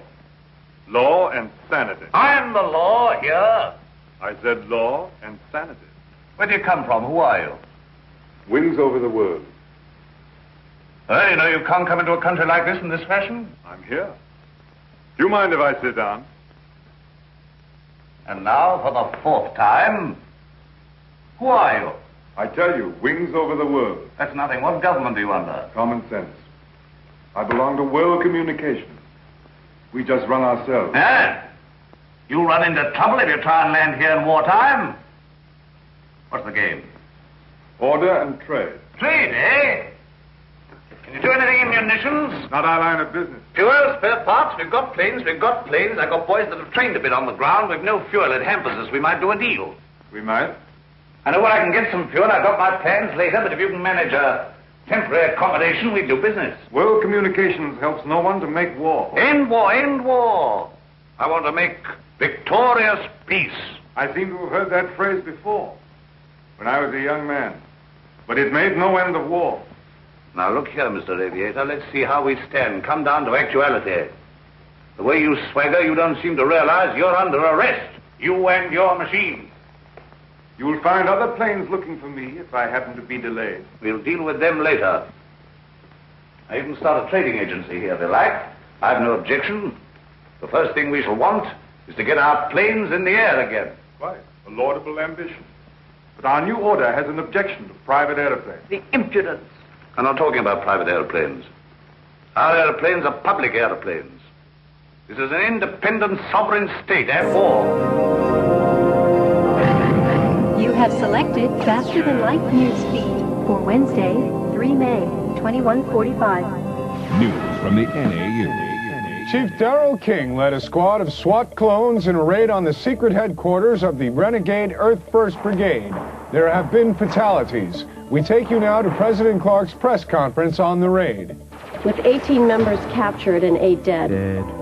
Law and sanity. I'm the law here. I said law and sanity. Where do you come from? Who are you? Wings over the world. Well, you know you can't come into a country like this in this fashion. I'm here. Do you mind if I sit down? And now, for the 4th time, who are you? I tell you, wings over the world. That's nothing. What government are you under? Common sense. I belong to world communications. We just run ourselves. Eh? You'll run into trouble if you try and land here in wartime. What's the game? Order and trade. Trade, eh? Can you do anything in munitions? Not our line of business. Fuel, spare parts, we've got planes. I've got boys that have trained a bit on the ground. We've no fuel, it hampers us. We might do a deal. We might. I know where I can get some fuel. I've got my plans later, but if you can manage a temporary accommodation, we do business. World communications helps no one to make war. End war, end war. I want to make victorious peace. I seem to have heard that phrase before, when I was a young man. But it made no end of war. Now look here, Mr. Aviator, let's see how we stand. Come down to actuality. The way you swagger, you don't seem to realize you're under arrest. You and your machine. You'll find other planes looking for me if I happen to be delayed. We'll deal with them later. I even start a trading agency here, if you like. I've no objection. The first thing we shall want is to get our planes in the air again. Quite. A laudable ambition. But our new order has an objection to private airplanes. The impudence. I'm not talking about private airplanes. Our airplanes are public airplanes. This is an independent sovereign state at war. You have selected faster than light news feed for Wednesday, 3 May, 2145. News from the NAU. Chief Darrell King led a squad of SWAT clones in a raid on the secret headquarters of the renegade Earth First Brigade. There have been fatalities. We take you now to President Clark's press conference on the raid. With 18 members captured and 8 dead,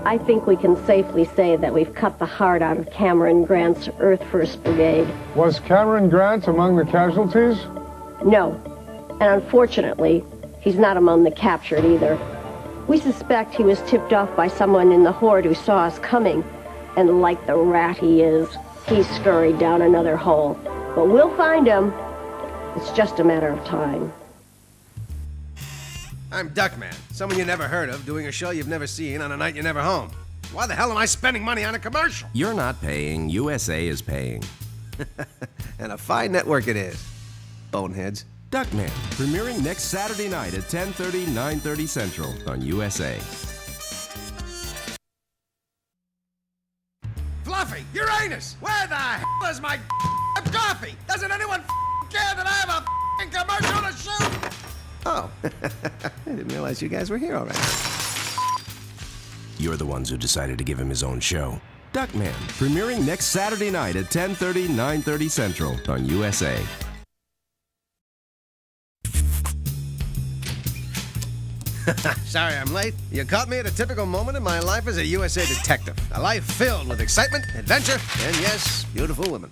I think we can safely say that we've cut the heart out of Cameron Grant's Earth First Brigade. Was Cameron Grant among the casualties? No. And unfortunately, he's not among the captured either. We suspect he was tipped off by someone in the horde who saw us coming, and like the rat he is, he scurried down another hole. But we'll find him. It's just a matter of time. I'm Duckman, someone you never heard of, doing a show you've never seen on a night you're never home. Why the hell am I spending money on a commercial? You're not paying. USA is paying. And a fine network it is. Boneheads. Duckman, premiering next Saturday night at 10:30, 9:30 Central on USA. Fluffy, Uranus, where the hell is my coffee? Doesn't anyone care that I have a commercial to shoot? Oh, I didn't realize you guys were here already. You're the ones who decided to give him his own show. Duckman, premiering next Saturday night at 10:30, 9:30 Central on USA. Sorry I'm late. You caught me at a typical moment in my life as a USA detective. A life filled with excitement, adventure, and yes, beautiful women.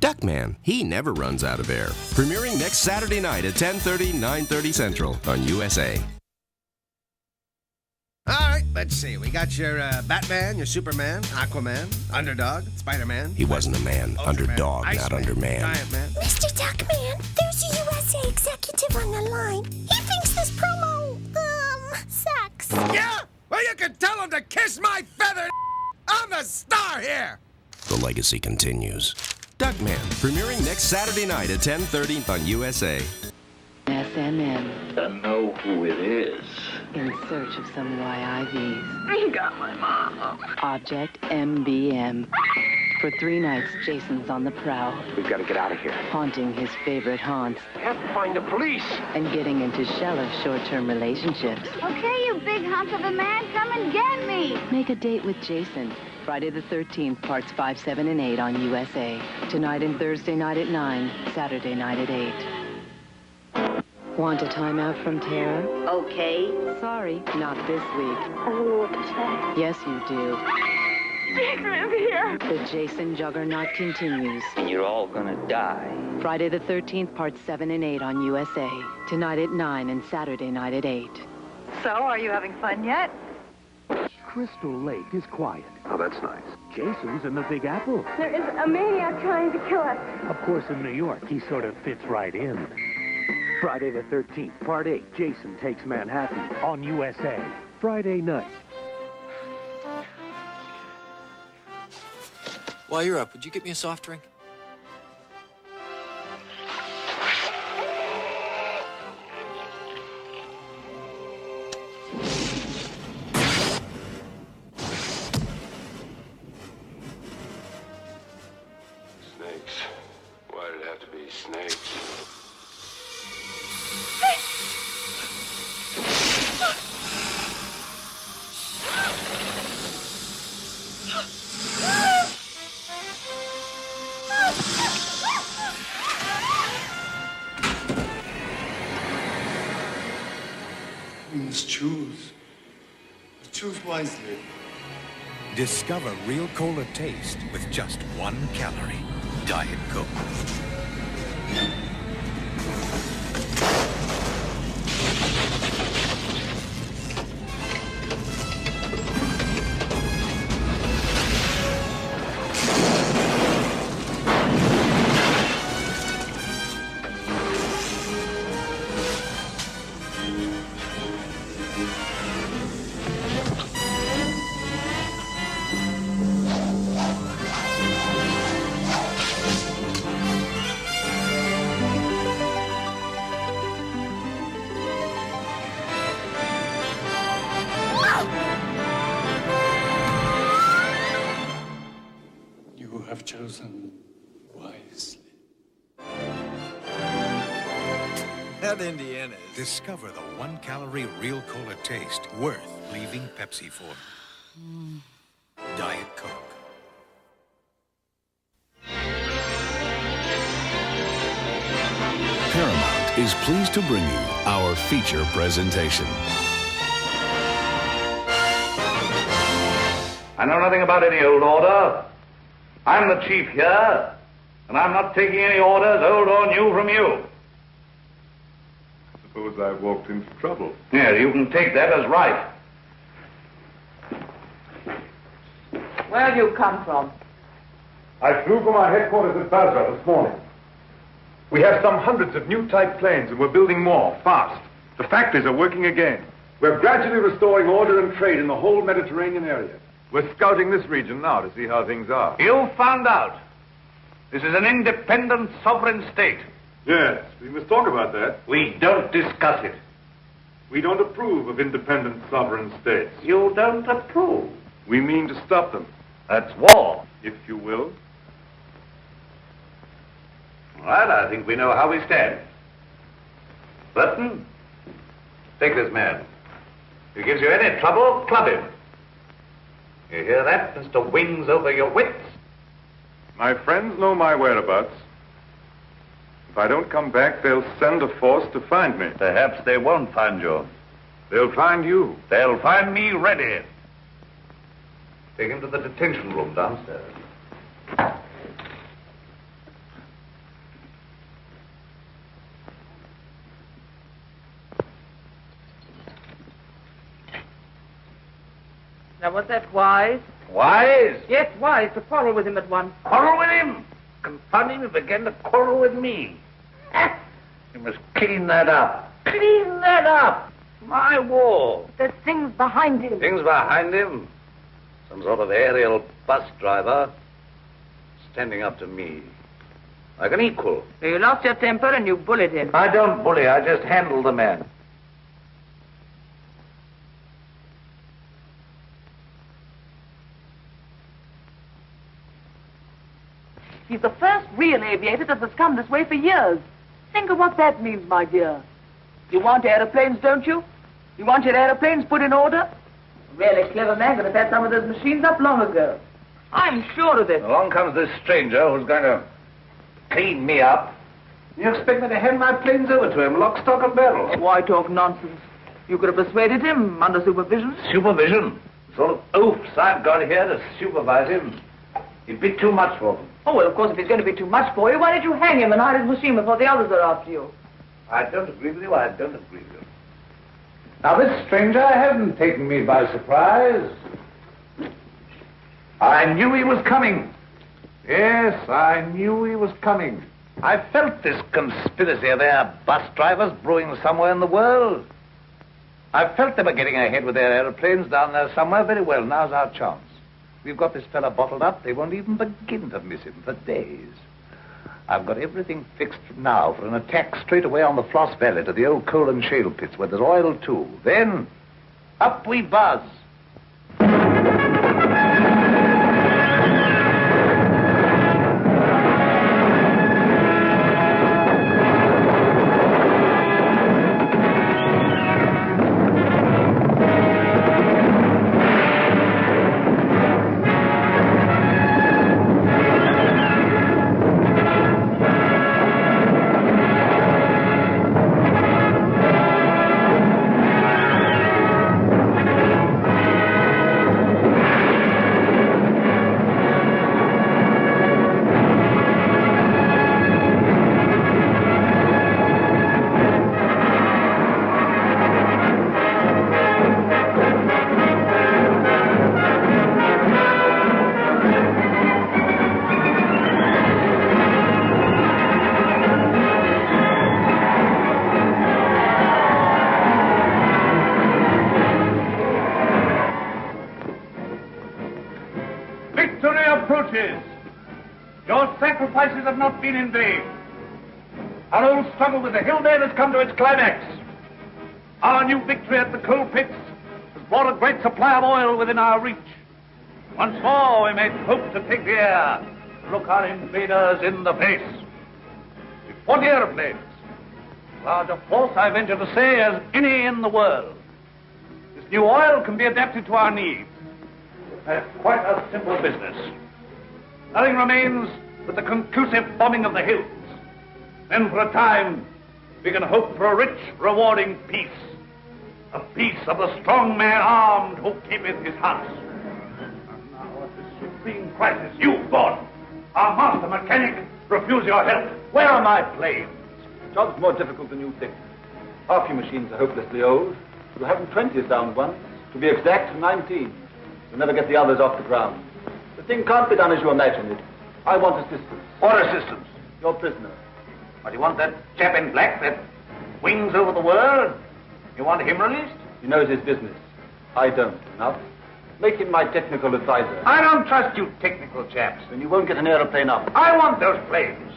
Duckman, he never runs out of air. Premiering next Saturday night at 10:30, 9:30 Central on USA. All right, let's see. We got your Batman, your Superman, Aquaman, Underdog, Spider-Man. He wasn't a man. Underdog, not Underman. Giant Man. Mr. Duckman, there's a USA executive on the line. He thinks this promo, sucks. Yeah? Well, you can tell him to kiss my feathered. I'm the star here. The legacy continues. Duckman, premiering next Saturday night at 10:30 on USA. SMM. To know who it is. In search of some YIVs. You got my mom. Object MBM. For 3 nights, Jason's on the prowl. We've got to get out of here. Haunting his favorite haunts. We have to find the police. And getting into shallow short-term relationships. Okay, you big hunk of a man, come and get me. Make a date with Jason. Friday the 13th, parts 5, 7, and 8 on USA. Tonight and Thursday night at 9, Saturday night at 8. Want a timeout from terror? Okay. Sorry, not this week. I don't know what to say. Yes, you do. Jason is here. The Jason Juggernaut continues. And you're all gonna die. Friday the 13th, parts 7 and 8 on USA. Tonight at 9 and Saturday night at 8. So, are you having fun yet? Crystal Lake is quiet. Oh, that's nice. Jason's in the Big Apple. There is a maniac trying to kill us. Of course, in New York, he sort of fits right in. Friday the 13th, Part 8, Jason Takes Manhattan on USA. Friday night. While you're up, would you get me a soft drink? snakes. We must choose. Choose wisely. Discover real cola taste with just 1 calorie. Diet Coke. You have chosen wisely. At Indiana's, discover the 1 calorie real cola taste worth leaving Pepsi for. Diet Coke. Paramount is pleased to bring you our feature presentation. I know nothing about any old order. I'm the chief here, and I'm not taking any orders, old or new, from you. Suppose I walked into trouble. Yeah, you can take that as right. Where have you come from? I flew from our headquarters at Basra this morning. We have some hundreds of new type planes, and we're building more, fast. The factories are working again. We're gradually restoring order and trade in the whole Mediterranean area. We're scouting this region now to see how things are. You found out. This is an independent sovereign state. Yes, we must talk about that. We don't discuss it. We don't approve of independent sovereign states. You don't approve? We mean to stop them. That's war. If you will. All right, I think we know how we stand. Burton, take this man. If he gives you any trouble, club him. You hear that, Mr. Wings over your wits? My friends know my whereabouts. If I don't come back, they'll send a force to find me. Perhaps they won't find you. They'll find you. They'll find me ready. Take him to the detention room downstairs. Now, was that wise? Wise? Yes, wise, to quarrel with him at once. Quarrel with him? Confound him, he began to quarrel with me. You must clean that up. Clean that up! My war. There's things behind him. Things behind him? Some sort of aerial bus driver standing up to me. Like an equal. You lost your temper and you bullied him. I don't bully, I just handle the man. He's the first real aviator that has come this way for years. Think of what that means, my dear. You want aeroplanes, don't you? You want your aeroplanes put in order? A really clever man could have had some of those machines up long ago. I'm sure of it. Along comes this stranger who's going to clean me up. You expect me to hand my planes over to him, lock, stock, and barrel? Why talk nonsense? You could have persuaded him under supervision. Supervision? The sort of oafs I've got here to supervise him. He'd be too much for them. Oh, well, of course, if he's going to be too much for you, why don't you hang him and hide his machine before the others are after you? I don't agree with you, I don't agree with you. Now, this stranger hasn't taken me by surprise. I knew he was coming. Yes, I knew he was coming. I felt this conspiracy of their bus drivers brewing somewhere in the world. I felt they were getting ahead with their aeroplanes down there somewhere. Very well, now's our chance. We've got this fella bottled up. They won't even begin to miss him for days. I've got everything fixed now for an attack straight away on the Floss Valley to the old coal and shale pits where there's oil too. Then, up we buzz. approaches. Your sacrifices have not been in vain. Our old struggle with the hillmen has come to its climax. Our new victory at the coal pits has brought a great supply of oil within our reach. Once more we may hope to take the air, look our invaders in the face. With 40 aeroplanes, large a force, I venture to say, as any in the world. This new oil can be adapted to our needs. That's quite a simple business. Nothing remains but the conclusive bombing of the hills. Then for a time, we can hope for a rich, rewarding peace. A peace of the strong man armed who keepeth his house. And now at this supreme crisis, you, Gordon, our master mechanic, refuse your help. Where are my planes? Job's more difficult than you think. Half your machines are hopelessly old. You haven't 20 sound ones. To be exact, 19. You'll never get the others off the ground. The thing can't be done as you imagine it. I want assistance. What assistance? Your prisoner. What, you want that chap in black that wings over the world? You want him released? He knows his business. I don't. Enough. Make him my technical advisor. I don't trust you technical chaps. Then you won't get an aeroplane up. I want those planes.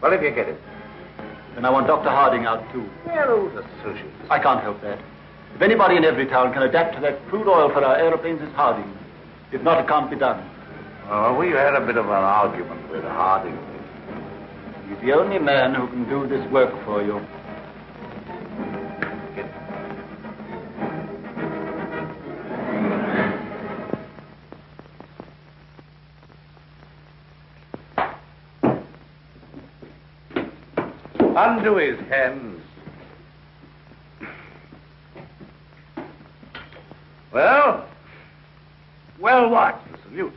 Well, if you get it. Then I want Dr. Harding out, too. They're old associates. I can't help that. If anybody in every town can adapt to that crude oil for our aeroplanes, it's Harding. If not, it can't be done. Oh, we had a bit of an argument with Harding. He's the only man who can do this work for you. Undo his hands. Well? Well, what? The salute.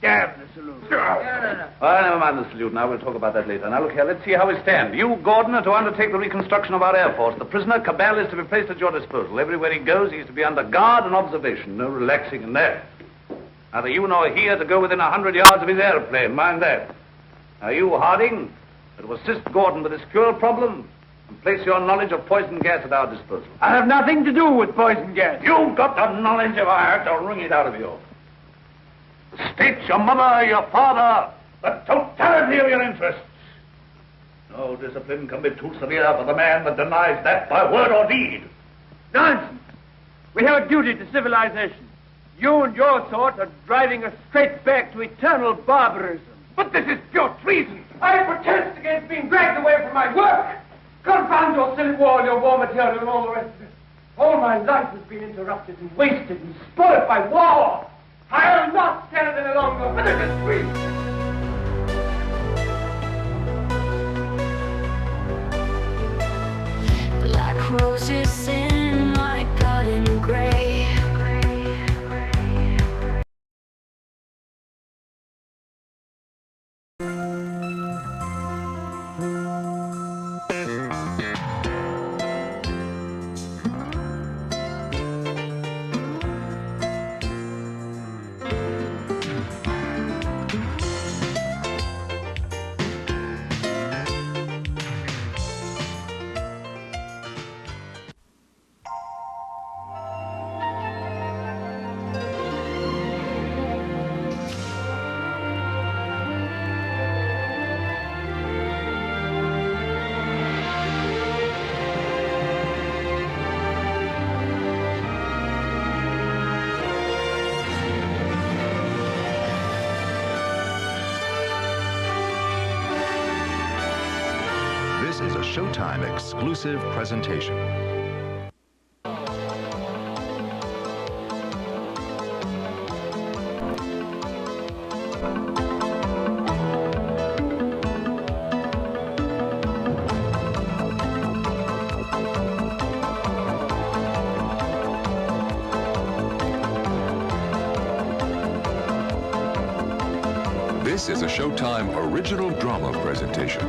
Damn the salute. Well, never mind the salute now. We'll talk about that later. Now, look here. Let's see how we stand. You, Gordon, are to undertake the reconstruction of our Air Force. The prisoner, Cabell, is to be placed at your disposal. Everywhere he goes, he's to be under guard and observation. No relaxing in that. Neither you nor he are to go within 100 yards of his airplane. Mind that. Now, you, Harding, are to assist Gordon with his fuel problem and place your knowledge of poison gas at our disposal. I have nothing to do with poison gas. You've got the knowledge if I have to wring it out of you. The state, your mother, your father, the totality of your interests. No discipline can be too severe for the man that denies that by word or deed. Nonsense. We have a duty to civilization. You and your sort are driving us straight back to eternal barbarism. But this is pure treason. I protest against being dragged away from my work. Confound your silly war, your war material, and all the rest of it. All my life has been interrupted and wasted and spoiled by war. I'll not stand any longer for this disgrace. Black roses in my garden gray. This is a Showtime exclusive presentation. This is a Showtime original drama presentation.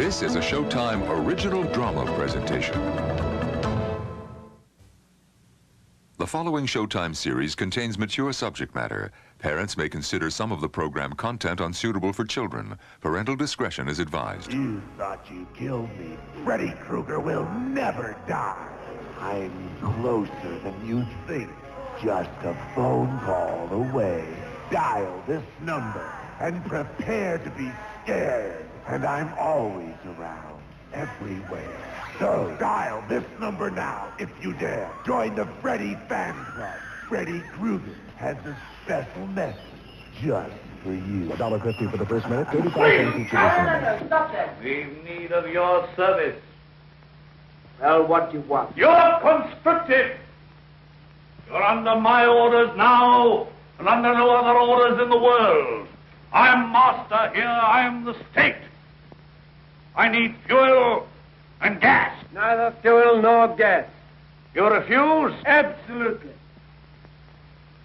This is a Showtime original drama presentation. The following Showtime series contains mature subject matter. Parents may consider some of the program content unsuitable for children. Parental discretion is advised. You thought you killed me. Freddy Krueger will never die. I'm closer than you think. Just a phone call away. Dial this number and prepare to be scared. And I'm always around, everywhere. So dial this number now, if you dare. Join the Freddy Fan Club. Freddy Krueger has a special message just for you. $1.50 for the first minute, 35 Please, cents each no, stop that. We've need of your service. Well, what do you want? You're conscripted. You're under my orders now, and under no other orders in the world. I'm master here. I'm the state. I need fuel and gas. Neither fuel nor gas. You refuse? Absolutely.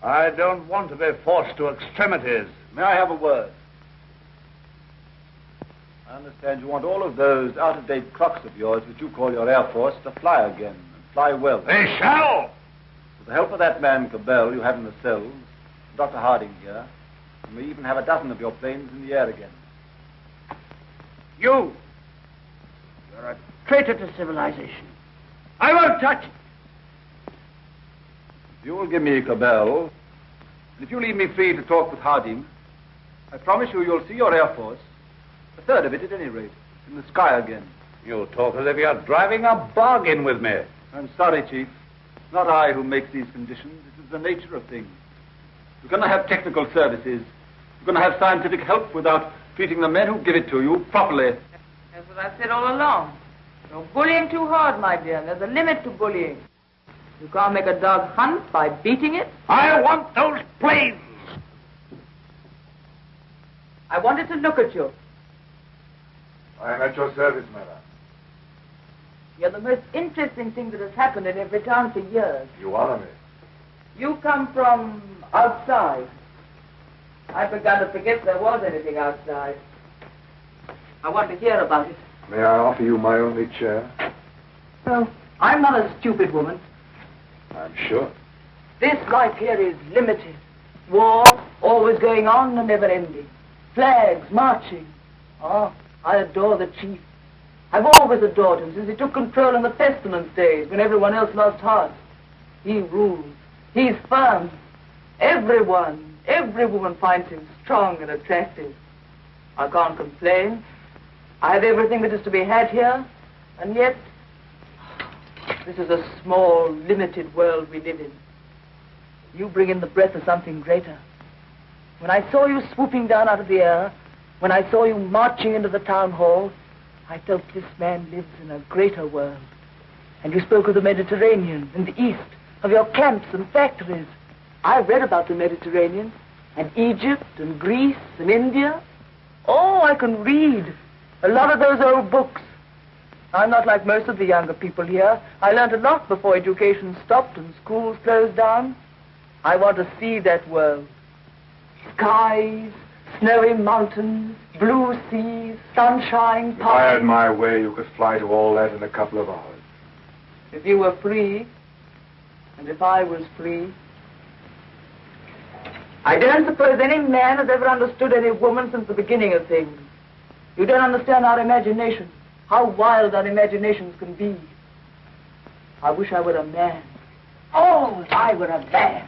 I don't want to be forced to extremities. May I have a word? I understand you want all of those out-of-date clocks of yours, which you call your Air Force, to fly again, and fly well. They shall! With the help of that man, Cabell, you have in the cells, Dr. Harding here, you may even have a dozen of your planes in the air again. You're a traitor to civilization. I won't touch it. If you will give me Cabell, and if you leave me free to talk with Harding, I promise you'll see your Air Force, a third of it at any rate, in the sky again. You talk as if you're driving a bargain with me. I'm sorry, Chief. It's not I who makes these conditions. It is the nature of things. You're going to have technical services. You're going to have scientific help without treating the men who give it to you properly. That's what I've said all along. Don't bullying too hard, my dear. There's a limit to bullying. You can't make a dog hunt by beating it. I want those planes. I wanted to look at you. I am at your service, madam. You're the most interesting thing that has happened in every town for years. You honor me. You come from outside. I've begun to forget there was anything outside. I want to hear about it. May I offer you my only chair? No, I'm not a stupid woman. I'm sure. This life here is limited. War, always going on and never ending. Flags, marching. Oh, I adore the chief. I've always adored him since he took control in the pestilence days when everyone else lost heart. He rules. He's firm. Every woman finds him strong and attractive. I can't complain. I have everything that is to be had here, and yet this is a small, limited world we live in. You bring in the breath of something greater. When I saw you swooping down out of the air, when I saw you marching into the town hall, I felt this man lives in a greater world. And you spoke of the Mediterranean and the East, of your camps and factories. I've read about the Mediterranean, and Egypt and Greece and India. Oh, I can read a lot of those old books. I'm not like most of the younger people here. I learned a lot before education stopped and schools closed down. I want to see that world. Skies, snowy mountains, blue seas, sunshine, If I had my way, you could fly to all that in a couple of hours. If you were free, and if I was free. I don't suppose any man has ever understood any woman since the beginning of things. You don't understand our imagination, how wild our imaginations can be. I wish I were a man. Oh, if I were a man.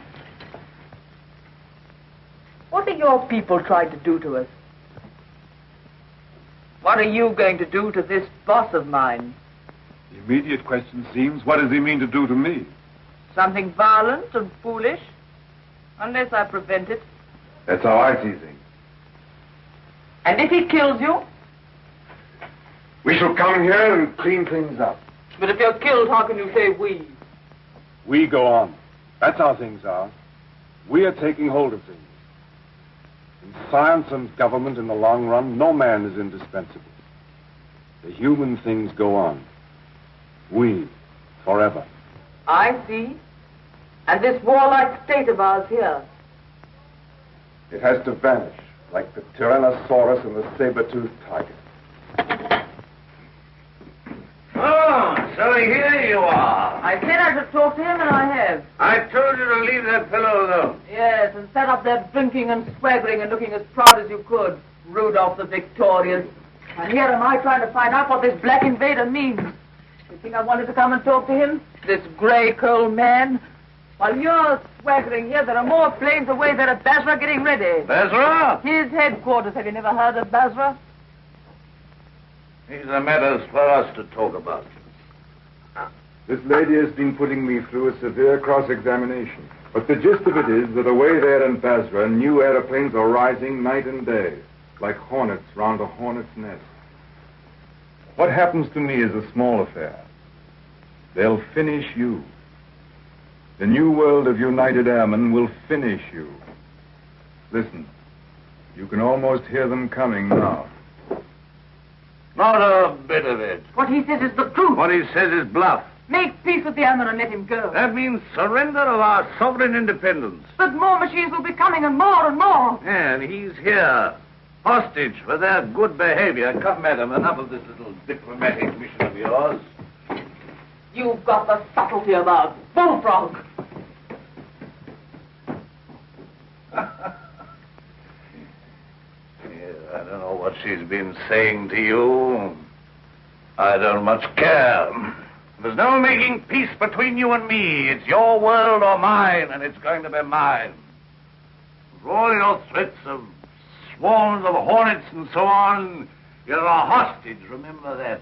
What are your people trying to do to us? What are you going to do to this boss of mine? The immediate question seems, what does he mean to do to me? Something violent and foolish? Unless I prevent it. That's how I see things. And if he kills you? We shall come here and clean things up. But if you're killed, how can you say we? We go on. That's how things are. We are taking hold of things. In science and government, in the long run, no man is indispensable. The human things go on. We, forever. I see. And this warlike state of ours here. It has to vanish, like the Tyrannosaurus and the saber-toothed tiger. so here you are. I said I should talk to him, and I have. I told you to leave that fellow alone. Yes, and set up there drinking and swaggering and looking as proud as you could. Rudolph the Victorious. And here am I trying to find out what this black invader means. You think I wanted to come and talk to him? This grey, cold man? While you're swaggering here, there are more planes away there at Basra getting ready. Basra? His headquarters. Have you never heard of Basra? These are matters for us to talk about. This lady has been putting me through a severe cross-examination. But the gist of it is that away there in Basra, new airplanes are rising night and day, like hornets round a hornet's nest. What happens to me is a small affair. They'll finish you. The new world of United Airmen will finish you. Listen, you can almost hear them coming now. Not a bit of it. What he says is the truth. What he says is bluff. Make peace with the airmen and let him go. That means surrender of our sovereign independence. But more machines will be coming, and more and more. And he's here, hostage for their good behavior. Come, madam, enough of this little diplomatic mission of yours. You've got the subtlety of a bullfrog. I don't know what she's been saying to you. I don't much care. There's no making peace between you and me. It's your world or mine, and it's going to be mine. For all your threats of swarms of hornets and so on, you're a hostage, remember that.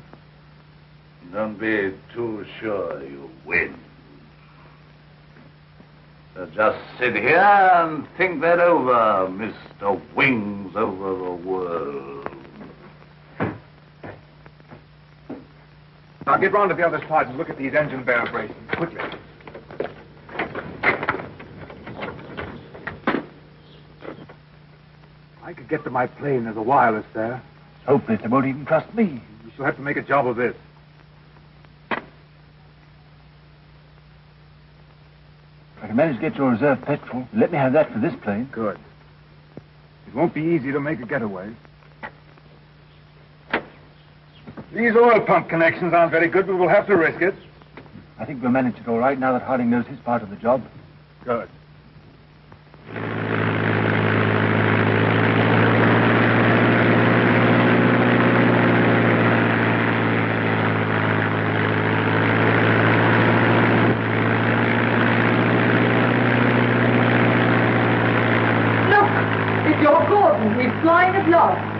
Don't be too sure you win. So just sit here and think that over, Mr. Wings over the world. Now get round to the other side and look at these engine bay operations, quickly. I could get to my plane. There's a wireless there. Hopeless. They won't even trust me. We shall have to make a job of this. If I can manage to get your reserve petrol, let me have that for this plane. Good. It won't be easy to make a getaway. These oil pump connections aren't very good, but we'll have to risk it. I think we'll manage it all right now that Harding knows his part of the job. Good. Look, it's your Gordon. He's flying at last.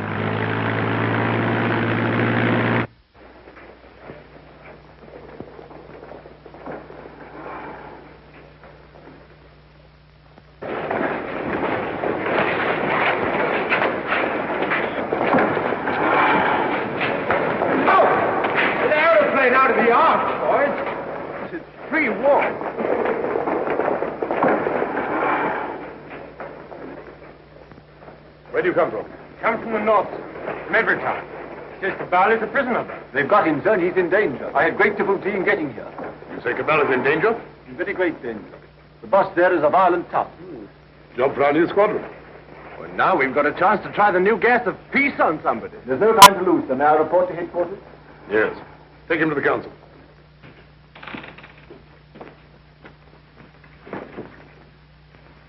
Out of the arms, boys. This is free war. Where do you come from? Come from the north, from Evertown. Says Cabal is a prisoner there. They've got him, sir, and he's in danger. I had great difficulty in getting here. You say Cabal is in danger? In very great danger. The boss there is a violent tough. Job for our new squadron. Well, now we've got a chance to try the new gas of peace on somebody. There's no time to lose, sir. May I report to headquarters? Yes. Take him to the council.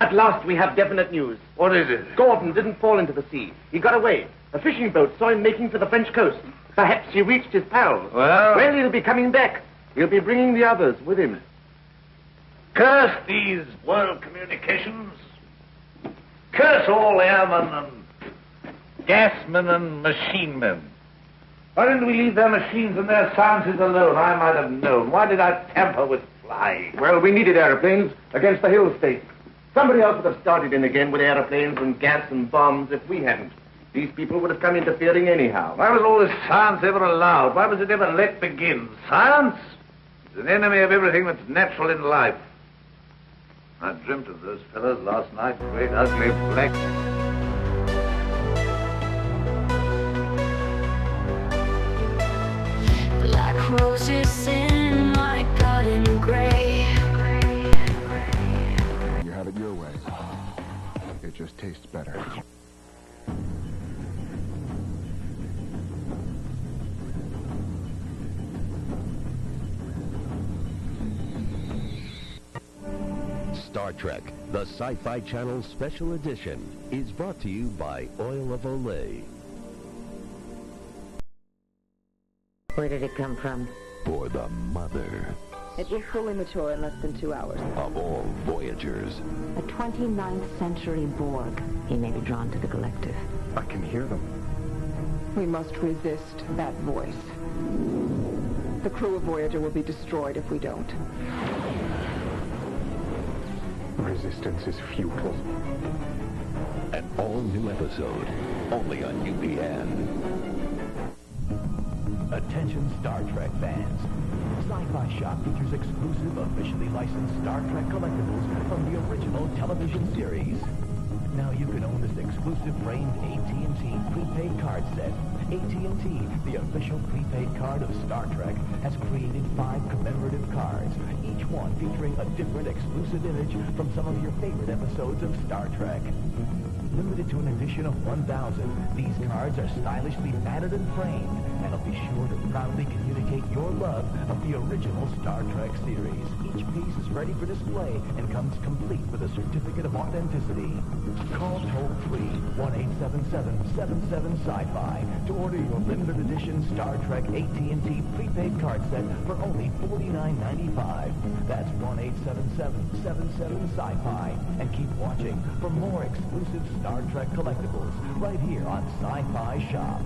At last we have definite news. What is it? Gordon didn't fall into the sea. He got away. A fishing boat saw him making for the French coast. Perhaps he reached his pals. Well, he'll be coming back. He'll be bringing the others with him. Curse these world communications. Curse all airmen and gasmen and machine men. Why didn't we leave their machines and their sciences alone? I might have known. Why did I tamper with flying? Well, we needed airplanes against the hill states. Somebody else would have started in again with airplanes and gas and bombs if we hadn't. These people would have come interfering anyhow. Why was all this science ever allowed? Why was it ever let begin? Science is an enemy of everything that's natural in life. I dreamt of those fellows last night, great ugly black... Black roses in my garden gray. You have it your way. It just tastes better. Star Trek, the Sci-Fi Channel Special Edition, is brought to you by Oil of Olay. Where did it come from? For the mother It will fully mature in less than 2 hours. of all Voyagers. A 29th century Borg. He may be drawn to the collective. I can hear them. We must resist that voice. The crew of Voyager will be destroyed if we don't. Resistance is futile. An all-new episode, only on UPN. Attention Star Trek fans. Sci-Fi Shop features exclusive, officially licensed Star Trek collectibles from the original television series. Now you can own this exclusive framed AT&T prepaid card set. AT&T, the official prepaid card of Star Trek, has created 5 commemorative cards, each one featuring a different exclusive image from some of your favorite episodes of Star Trek. Limited to an edition of 1,000, these cards are stylishly matted and framed, and will be sure to proudly communicate your love of the original Star Trek series. Each piece is ready for display and comes complete with a certificate of authenticity. Call toll-free 1-877-77-SCI-FI to order your limited edition Star Trek AT&T prepaid card set for only $49.95. That's 1-877-77-SCI-FI. And keep watching for more exclusive Star Trek collectibles right here on Sci-Fi Shop.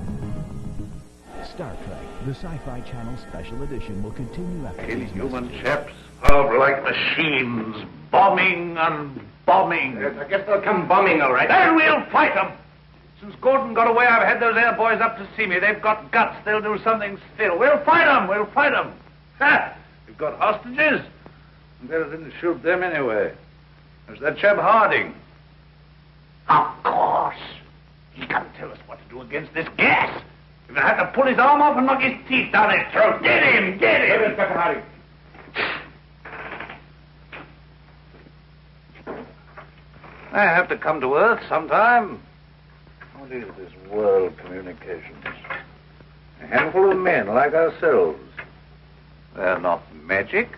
Star Trek, the Sci-Fi Channel Special Edition will continue after these Human chaps, powerful like machines, bombing and bombing. Yes, I guess they'll come bombing, all right. Then we'll fight them. Since Gordon got away, I've had those air boys up to see me. They've got guts. They'll do something still. We'll fight them. We'll fight them. Ha! We've got hostages. And better didn't shoot them anyway. There's that chap Harding. Of course. He can't tell us what to do against this gas. We're going to have to pull his arm off and knock his teeth down his throat. Get him! Get him! Inspector Harding. I have to come to Earth sometime. What is this world communications? A handful of men like ourselves. They're not magic.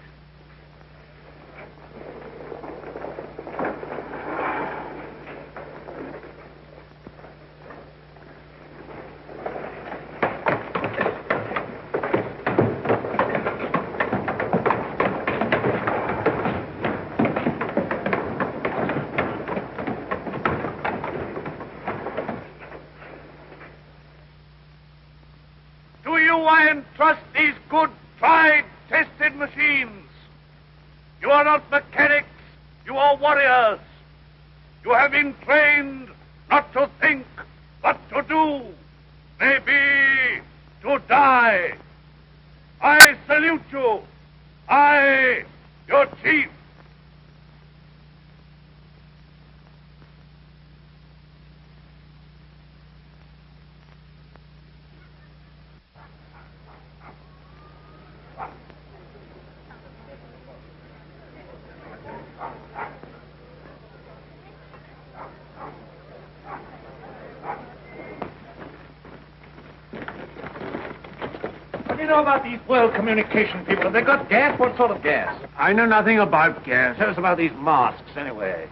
I entrust these good, tried, tested machines. You are not mechanics, you are warriors. You have been trained not to think, but to do. Maybe to die. I salute you. I, your chief. What do you know about these world communication people? Have they got gas? What sort of gas? I know nothing about gas. Tell us about these masks, anyway.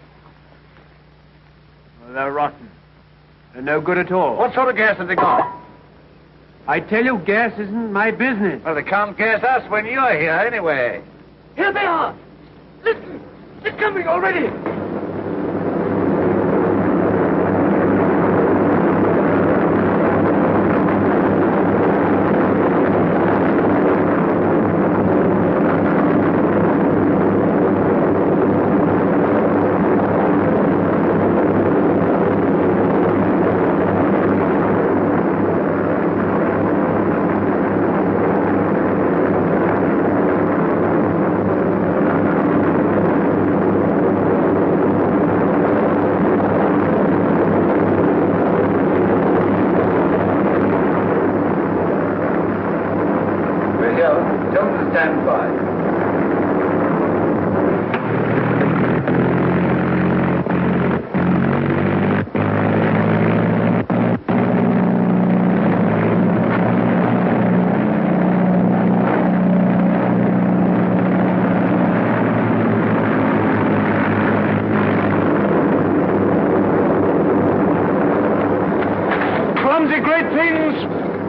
Well, they're rotten. They're no good at all. What sort of gas have they got? I tell you, gas isn't my business. Well, they can't gas us when you're here, anyway. Here they are. Listen, they're coming already.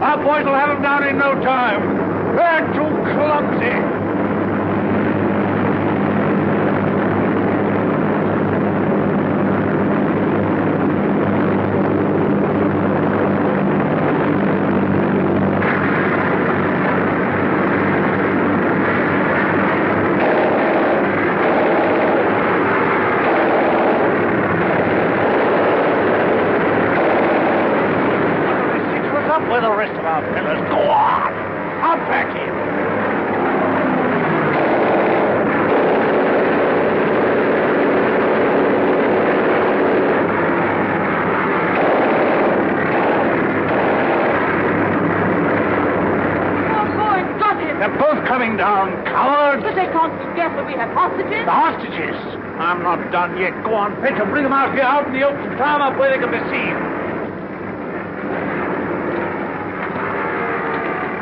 Our boys will have them down in no time. They're too clumsy. With the rest of our fellas. Go on! I'll back him. They're both coming down, cowards! But they can't be careful. We have hostages. The hostages? I'm not done yet. Go on, Peter. Bring them out here, out in the open. Tie them up where they can be seen.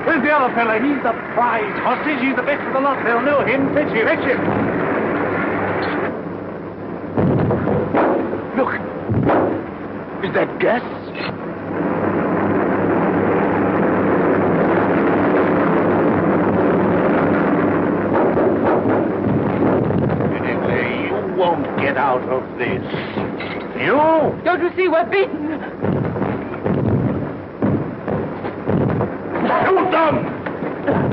Where's the other fella? He's the prize hostage. He's the best of the lot. They'll know him. Fetch him. Fetch him. Look. Is that gas? Anyway, you won't get out of this. You? Don't you see we're beaten? Shoot them!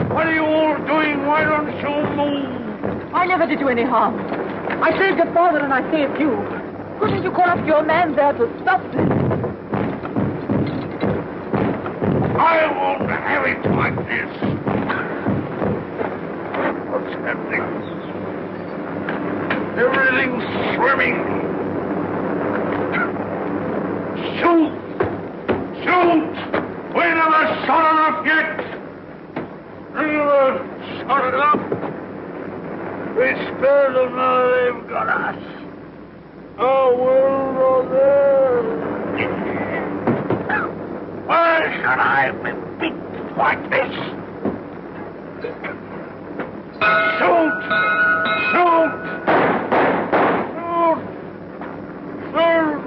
What are you all doing? Why don't you move? I never did you any harm. I saved your father and I saved you. Couldn't you call up your man there to stop this? I won't have it like this. What's happening? Everything's swimming. Shoot! Shoot! We never shot enough yet! We never shot enough! We spared them, now they've got us. Oh, world there! Why should I be beaten like this? Shoot! Shoot! Shoot! Shoot!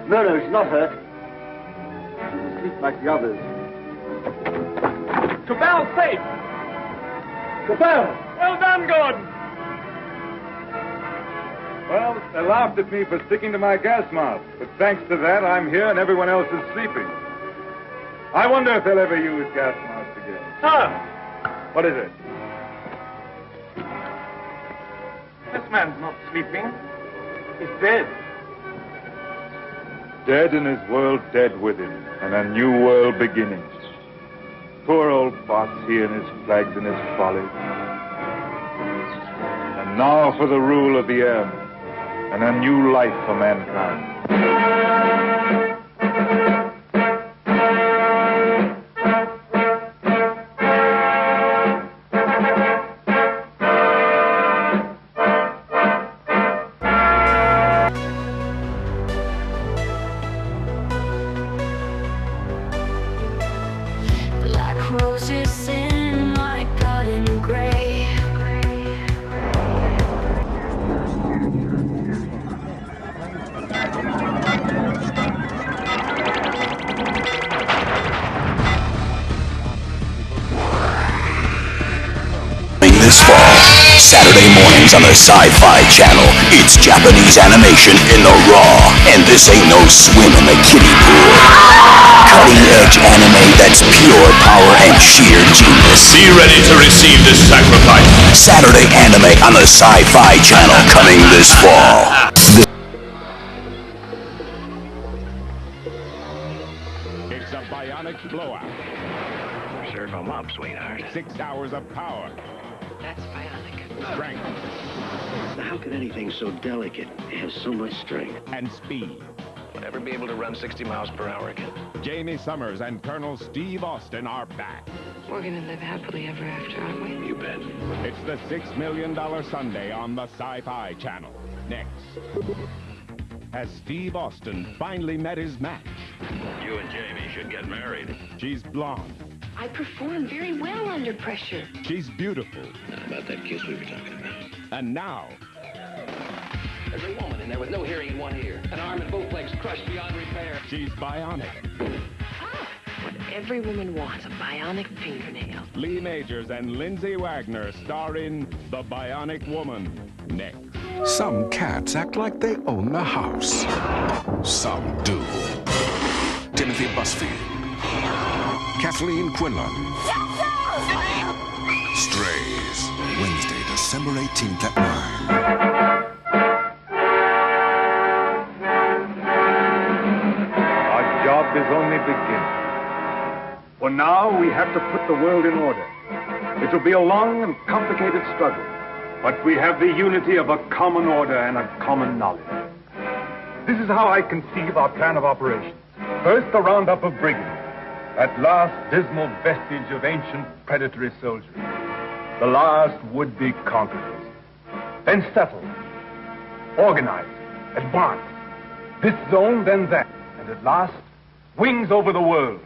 No, she's not hurt. She's asleep like the others. Cabell's safe! Cabell! Well done, Gordon! Well, they laughed at me for sticking to my gas mask, but thanks to that, I'm here and everyone else is sleeping. I wonder if they'll ever use gas masks again. Sir! What is it? This man's not sleeping. He's dead. Dead and his world dead with him, and a new world beginning. Poor old boss, he and his flags and his folly. And now for the rule of the air, and a new life for mankind. Roses in my garden gray. This fall, Saturday mornings on the Sci-Fi Channel. It's Japanese animation in the raw, and this ain't no swim in the kiddie pool. Cutting-edge anime that's pure power and sheer genius. Be ready to receive this sacrifice. Saturday anime on the Sci-Fi Channel coming this fall. It's a bionic blowout. Serve 'em up, sweetheart. 6 hours of power. That's bionic. Strength. How can anything so delicate have so much strength? And speed. Will ever be able to run 60 miles per hour again? Jamie Summers and Colonel Steve Austin are back. We're gonna live happily ever after, aren't we? You bet. It's the $6 Million Sunday on the Sci-Fi Channel. Next. Has Steve Austin finally met his match? You and Jamie should get married. She's blonde. I perform very well under pressure. She's beautiful. How about that kiss we were talking about? And now... There's a woman in there with no hearing in one ear, an arm and both legs crushed beyond repair. She's bionic. What every woman wants, a bionic fingernail. Lee Majors and Lindsay Wagner star in The Bionic Woman. Next. Some cats act like they own the house. Some do. Timothy Busfield. Kathleen Quinlan. Strays. Wednesday, December 18th at 9. Our job is only beginning. For now, we have to put the world in order. It will be a long and complicated struggle, but we have the unity of a common order and a common knowledge. This is how I conceive our plan of operations. First, the roundup of brigands, that last dismal vestige of ancient predatory soldiery, the last would-be conquerors. Then settle, organize, advance. This zone, then that, and at last, wings over the world.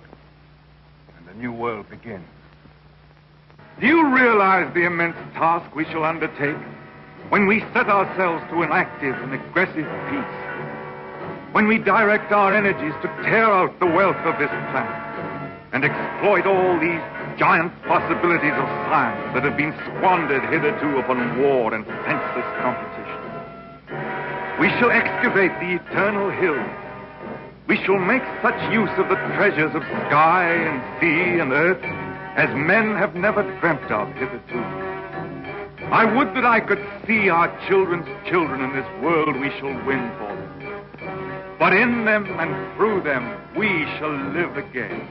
And the new world begins. Do you realize the immense task we shall undertake when we set ourselves to an active and aggressive peace? When we direct our energies to tear out the wealth of this planet and exploit all these giant possibilities of science that have been squandered hitherto upon war and senseless competition. We shall excavate the eternal hills. We shall make such use of the treasures of sky and sea and earth as men have never dreamt of hitherto. I would that I could see our children's children in this world we shall win for them. But in them and through them we shall live again.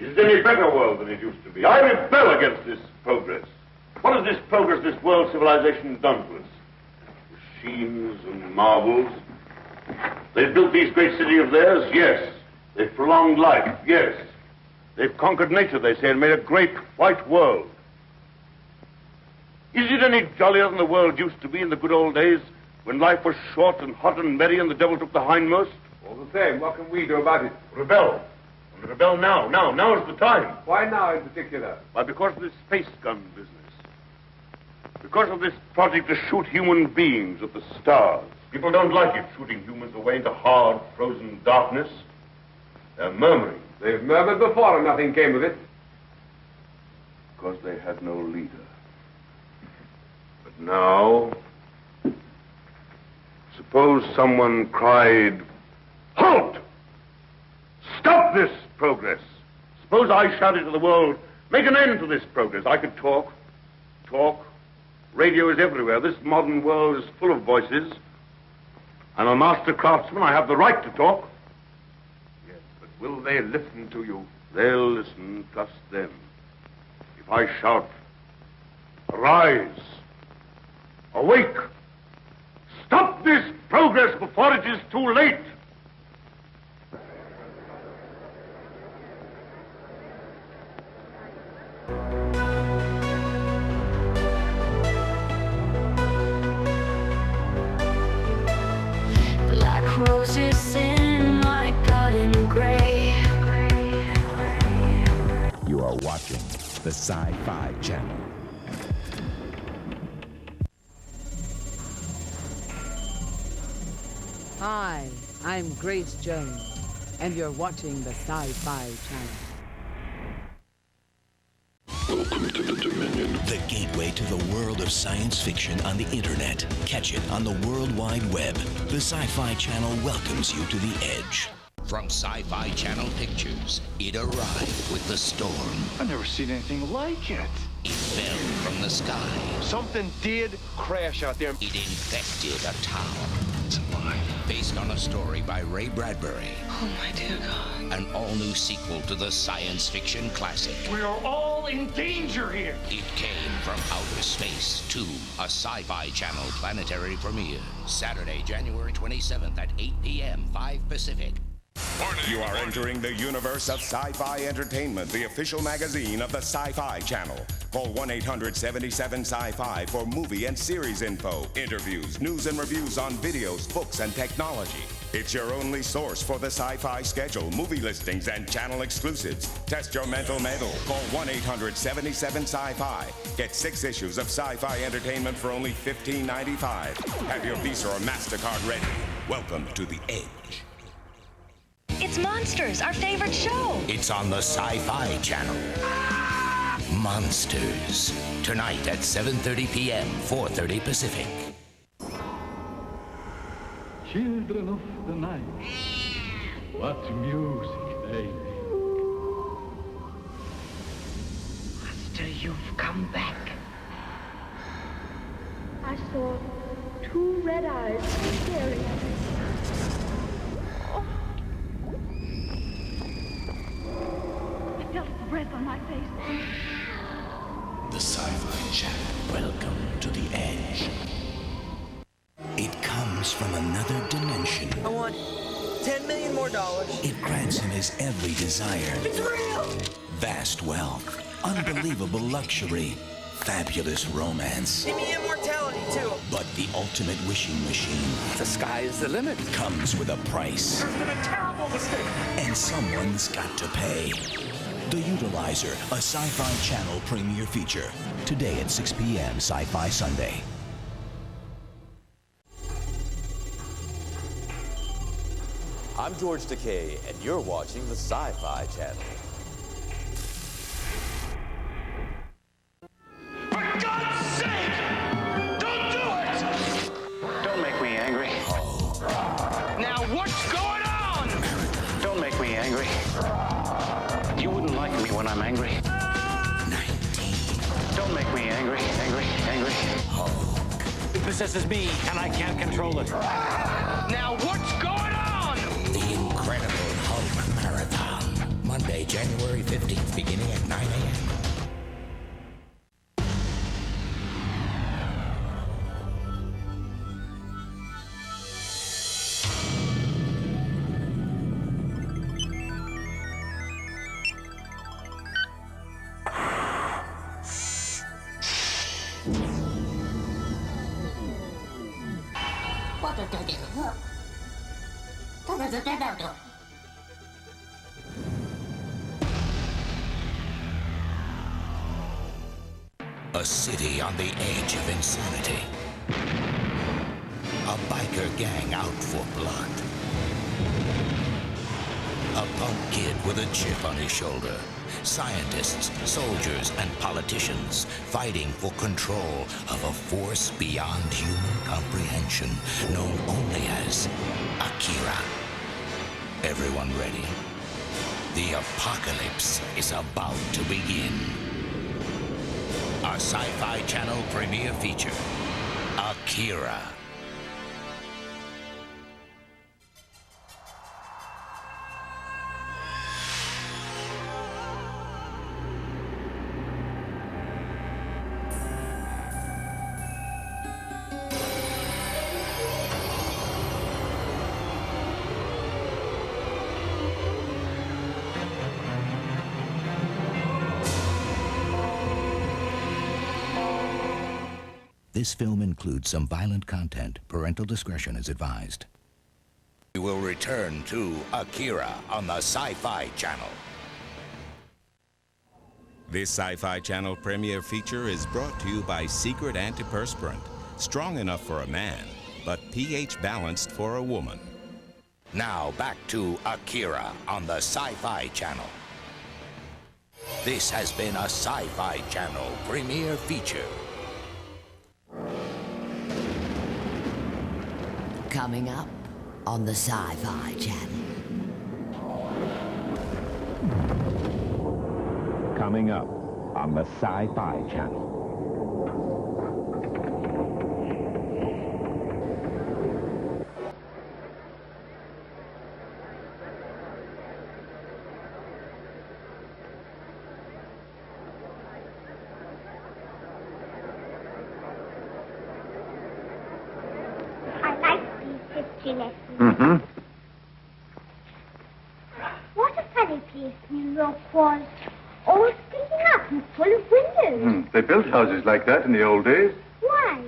Is it any better world than it used to be? I rebel against this progress. What has this progress, this world civilization done to us? Machines and marvels. They've built these great cities of theirs, yes. They've prolonged life, yes. They've conquered nature, they say, and made a great white world. Is it any jollier than the world used to be in the good old days, when life was short and hot and merry and the devil took the hindmost? All the same, what can we do about it? Rebel. And rebel now. Now is the time. Why now in particular? Why, because of this space gun business. Because of this project to shoot human beings at the stars. People don't like it, shooting humans away into hard, frozen darkness. They're murmuring. They've murmured before and nothing came of it. Because they had no leader. But now, suppose someone cried, "Halt! Stop this progress!" Suppose I shouted to the world, "Make an end to this progress." I could talk. Radio is everywhere. This modern world is full of voices. I'm a master craftsman. I have the right to talk. Yes, but will they listen to you? They'll listen, trust them. If I shout, "Arise! Awake! Stop this progress before it is too late!" Roses in my garden gray. You are watching the Sci-Fi Channel. Hi, I'm Grace Jones, and you're watching the Sci-Fi Channel. Welcome to the Dominion. The gateway to the world of science fiction on the internet. Catch it on the World Wide Web. The Sci-Fi Channel welcomes you to the edge. From Sci-Fi Channel Pictures, it arrived with the storm. I've never seen anything like it. It fell from the sky. Something did crash out there. It infected a town. It's alive. Based on a story by Ray Bradbury. Oh, my dear God. An all-new sequel to the science fiction classic. We are all in danger here. It came from outer space to a Sci-Fi Channel planetary premiere. Saturday, January 27th at 8 p.m., 5 Pacific. You are entering the universe of Sci-Fi Entertainment, the official magazine of the Sci-Fi Channel. Call 1-800-77-SCI-FI for movie and series info, interviews, news and reviews on videos, books, and technology. It's your only source for the Sci-Fi schedule, movie listings, and channel exclusives. Test your mental metal. Call 1-800-77-SCI-FI. Get 6 issues of Sci-Fi Entertainment for only $15.95. Have your Visa or MasterCard ready. Welcome to the Edge. It's Monsters, our favorite show. It's on the Sci-Fi Channel. Monsters. Tonight at 7:30 p.m., 4:30 Pacific. Children of the night. What music they make. Master, you've come back. I saw 2 red eyes staring at me. I felt breath on my face. The Sci-Fi Channel. Welcome to the Edge. It comes from another dimension. I want $10 million more. It grants him his every desire. It's real! Vast wealth, unbelievable luxury, fabulous romance. Give me immortality, too. But the ultimate wishing machine. The sky is the limit. Comes with a price. There's been a terrible mistake. And someone's got to pay. The Utilizer, a Sci-Fi Channel premiere feature. Today at 6 p.m. Sci-Fi Sunday. I'm George Takei, and you're watching the Sci-Fi Channel. For God's sake! Don't do it! Don't make me angry. Now what's going on? Don't make me angry. You wouldn't like me when I'm angry. 19. Don't make me angry. It possesses me, and I can't control it. Now what's going on? The Incredible Hulk Marathon. Monday, January 15th, beginning at 9 a.m. A city on the edge of insanity. A biker gang out for blood. A punk kid with a chip on his shoulder. Scientists, soldiers, and politicians fighting for control of a force beyond human comprehension, known only as Akira. Everyone ready? The apocalypse is about to begin. Our Sci-Fi Channel premiere feature, Akira. This film includes some violent content. Parental discretion is advised. We will return to Akira on the Sci-Fi Channel. This Sci-Fi Channel premiere feature is brought to you by Secret Antiperspirant. Strong enough for a man, but pH balanced for a woman. Now back to Akira on the Sci-Fi Channel. This has been a Sci-Fi Channel premiere feature. Coming up on the Sci-Fi Channel. Coming up on the Sci-Fi Channel. Mm-hmm. What a funny place New York was. All sticking up and full of windows. They built houses like that in the old days. Why?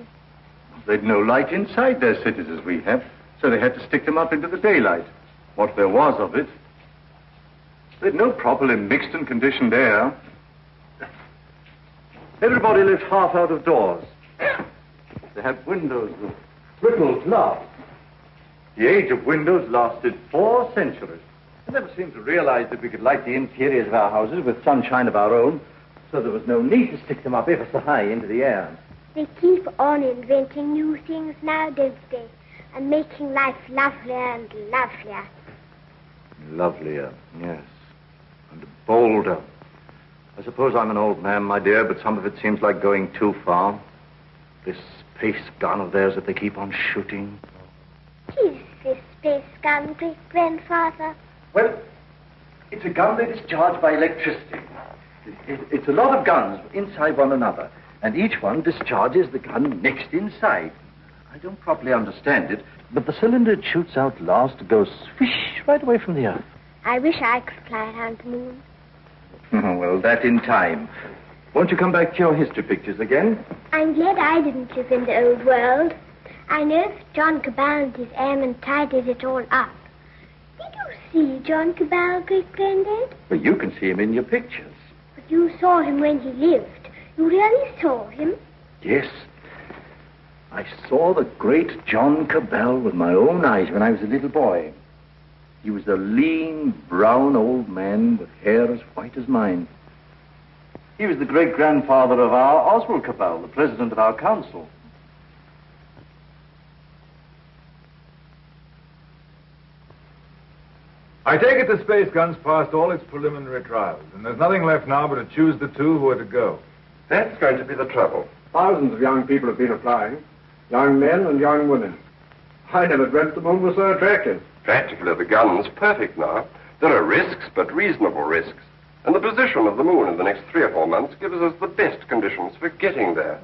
They'd no light inside their cities as we have, so they had to stick them up into the daylight. What there was of it. They'd no properly mixed and conditioned air. Everybody lived half out of doors. They had windows with triple glass. The age of windows lasted 4 centuries. I never seemed to realize that we could light the interiors of our houses with sunshine of our own, so there was no need to stick them up ever so high into the air. They keep on inventing new things now, don't they? And making life lovelier and lovelier. Lovelier, yes. And bolder. I suppose I'm an old man, my dear, but some of it seems like going too far. This space gun of theirs that they keep on shooting. Is this space gun, great-grandfather? Well, it's a gun that is charged by electricity. It's a lot of guns inside one another, and each one discharges the gun next inside. I don't properly understand it, but the cylinder it shoots out last goes swish right away from the Earth. I wish I could fly around the moon. Well, that in time. Won't you come back to your history pictures again? I'm glad I didn't live in the old world. I know if John Cabal and his airmen tidied it all up. Did you see John Cabal, great-granddad? Well, you can see him in your pictures. But you saw him when he lived. You really saw him? Yes. I saw the great John Cabal with my own eyes when I was a little boy. He was a lean, brown old man with hair as white as mine. He was the great-grandfather of our Oswald Cabal, the president of our council. I take it the space gun's passed all its preliminary trials, and there's nothing left now but to choose the 2 who are to go. That's going to be the trouble. Thousands of young people have been applying. Young men and young women. I never dreamt the moon was so attractive. Practically, the gun's perfect now. There are risks, but reasonable risks. And the position of the moon in the next 3 or 4 months gives us the best conditions for getting there.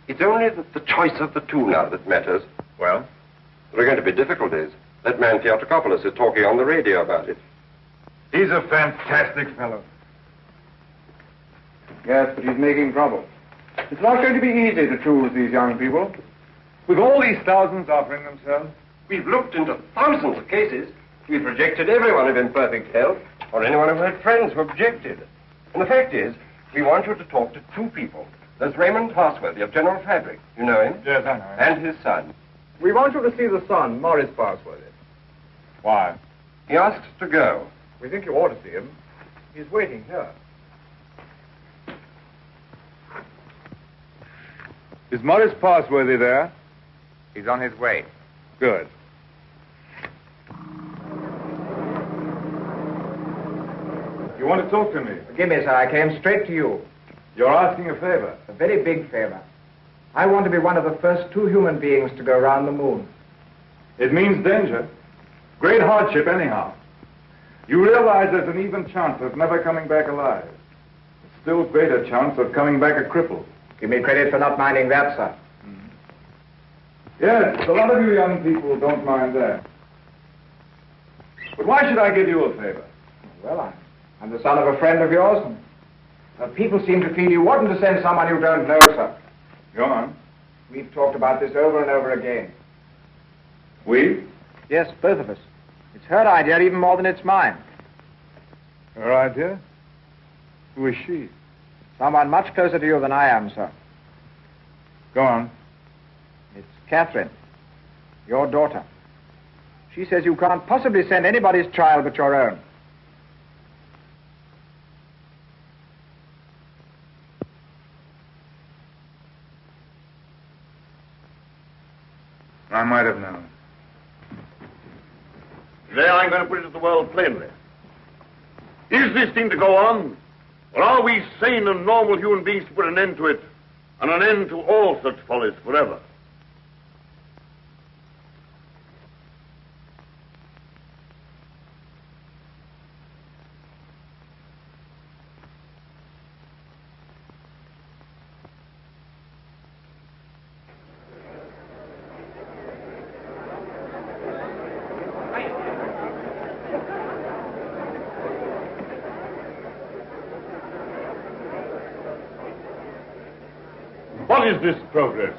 It's only the choice of the two now that matters. Well? There are going to be difficulties. That man Theatrocopoulos is talking on the radio about it. He's a fantastic fellow. Yes, but he's making trouble. It's not going to be easy to choose these young people. With all these thousands offering themselves? We've looked into thousands of cases. We've rejected everyone of imperfect health, or anyone who had friends who objected. And the fact is, we want you to talk to 2 people. There's Raymond Parsworthy of General Fabric. You know him? Yes, I know him. And his son. We want you to see the son, Morris Parsworthy. Why? He asks to go. We think you ought to see him. He's waiting here. Is Morris Parsworthy there? He's on his way. Good. You want to talk to me? Forgive me, sir. I came straight to you. You're asking a favor. A very big favor. I want to be one of the first 2 human beings to go around the moon. It means danger. Great hardship, anyhow. You realize there's an even chance of never coming back alive. A still greater chance of coming back a cripple. Give me credit for not minding that, sir. Yes, a lot of you young people don't mind that. But why should I give you a favor? Well, I'm the son of a friend of yours, and people seem to feel you oughtn't to send someone you don't know, sir. Go on. We've talked about this over and over again. We? Yes, both of us. It's her idea even more than it's mine. Her idea? Who is she? Someone much closer to you than I am, sir. Go on. It's Catherine, your daughter. She says you can't possibly send anybody's child but your own. I might have known. Today I'm going to put it to the world plainly. Is this thing to go on? Or are we sane and normal human beings to put an end to it, and an end to all such follies forever? What is this progress?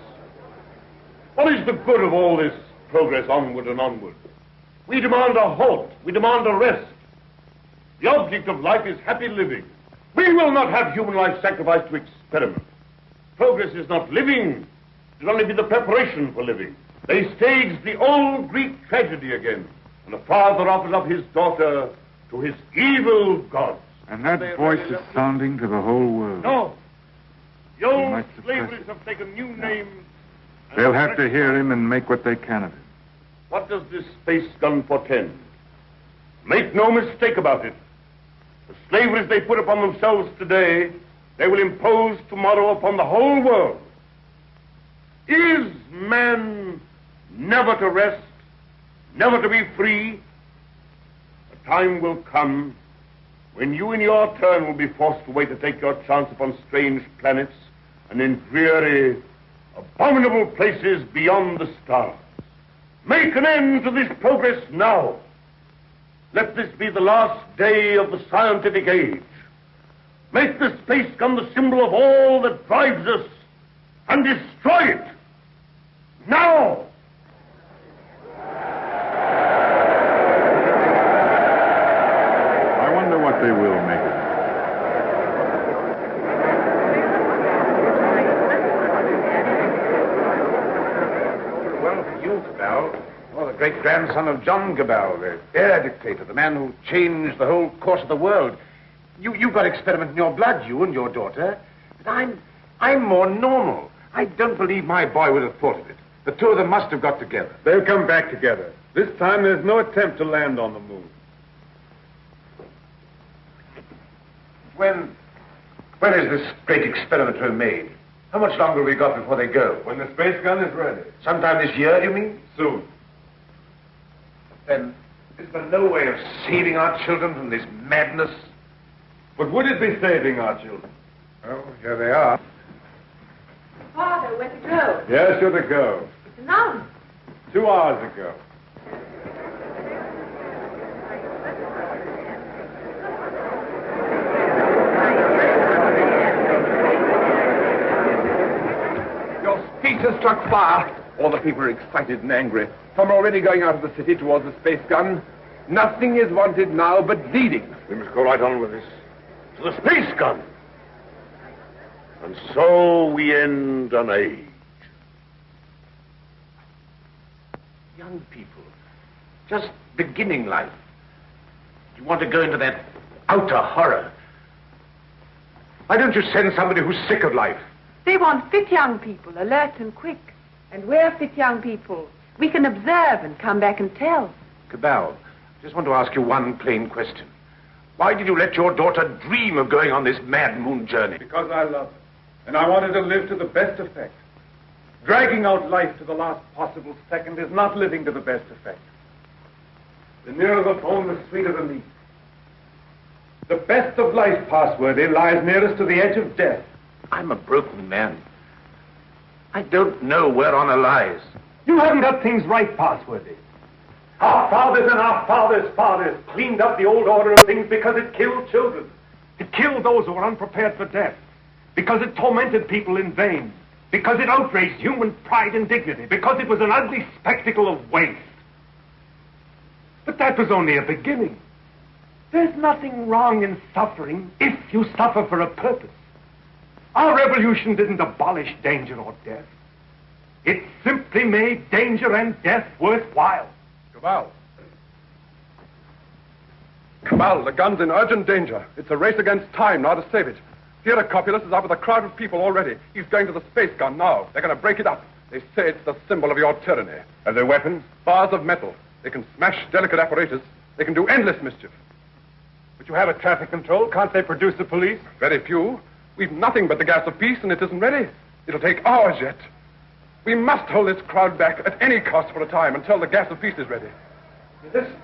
What is the good of all this progress onward and onward? We demand a halt. We demand a rest. The object of life is happy living. We will not have human life sacrificed to experiment. Progress is not living. It will only be the preparation for living. They staged the old Greek tragedy again, and the father offers up his daughter to his evil gods. And that voice is sounding to the whole world. No. The old slaveries have taken new names. They'll have to hear him and make what they can of him. What does this space gun portend? Make no mistake about it. The slaveries they put upon themselves today, they will impose tomorrow upon the whole world. Is man never to rest, never to be free? A time will come when you in your turn will be forced away to take your chance upon strange planets and in dreary, abominable places beyond the stars. Make an end to this progress now. Let this be the last day of the scientific age. Make the space gun the symbol of all that drives us, and destroy it. Now! I wonder what they will make of it. Well, for you, Cabal, you're the great-grandson of John Cabal, the air dictator, the man who changed the whole course of the world. You've got experiment in your blood, you and your daughter. But I'm more normal. I don't believe my boy would have thought of it. The two of them must have got together. They'll come back together. This time there's no attempt to land on the moon. When is this great experiment to be made? How much longer have we got before they go? When the space gun is ready. Sometime this year, you mean? Soon. Then, is there no way of saving our children from this madness? But would it be saving our children? Oh, here they are. Father, where to go? Yes, you're to go. It's announced. 2 hours ago. Your speech has struck fire. All the people are excited and angry. Some are already going out of the city towards the space gun. Nothing is wanted now but leading. We must go right on with this. To the space gun. And so we end an age. Young people, just beginning life. You want to go into that outer horror. Why don't you send somebody who's sick of life? They want fit young people, alert and quick. And we're fit young people. We can observe and come back and tell. Cabal, I just want to ask you one plain question. Why did you let your daughter dream of going on this mad moon journey? Because I love her. And I wanted to live to the best effect. Dragging out life to the last possible second is not living to the best effect. The nearer the bone, the sweeter the meat. The best of life, Passworthy, lies nearest to the edge of death. I'm a broken man. I don't know where honor lies. You haven't got things right, Passworthy. Our fathers and our fathers' fathers cleaned up the old order of things because it killed children. It killed those who were unprepared for death. Because it tormented people in vain. Because it outraged human pride and dignity. Because it was an ugly spectacle of waste. But that was only a beginning. There's nothing wrong in suffering if you suffer for a purpose. Our revolution didn't abolish danger or death. It simply made danger and death worthwhile. Cabal. Cabal, the gun's in urgent danger. It's a race against time now to save it. Theodore Copulus is out with a crowd of people already. He's going to the space gun now. They're going to break it up. They say it's the symbol of your tyranny. Are there weapons? Bars of metal. They can smash delicate apparatus. They can do endless mischief. But you have a traffic control. Can't they produce the police? Very few. We've nothing but the gas of peace, and it isn't ready. It'll take hours yet. We must hold this crowd back at any cost for a time until the gas of peace is ready. Listen.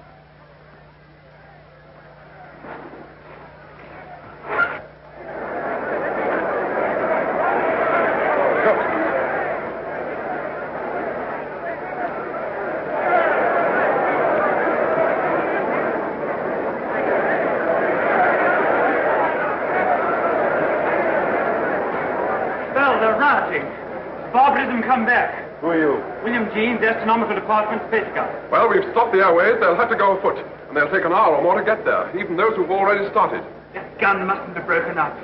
Come back. Who are you? William Jeans, Astronomical Department, Space Gun. Well, we've stopped the airways. They'll have to go afoot. And they'll take an hour or more to get there, even those who've already started. That gun mustn't have broken up.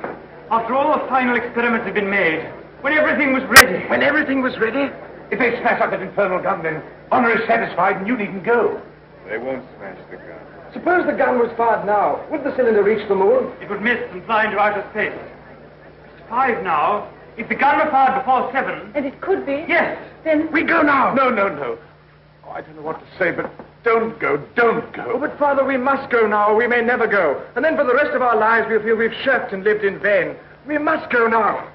After all the final experiments had been made, when everything was ready. When everything was ready? If they smash up that infernal gun, then honor is satisfied and you needn't go. They won't smash the gun. Suppose the gun was fired now. Would the cylinder reach the moon? It would miss and fly into outer space. It's 5 now. If the gun were fired before 7... And it could be? Yes. Then... We go now. No. Oh, I don't know what to say, but don't go. Oh, but Father, we must go now, or we may never go. And then for the rest of our lives we'll feel we've shirked and lived in vain. We must go now.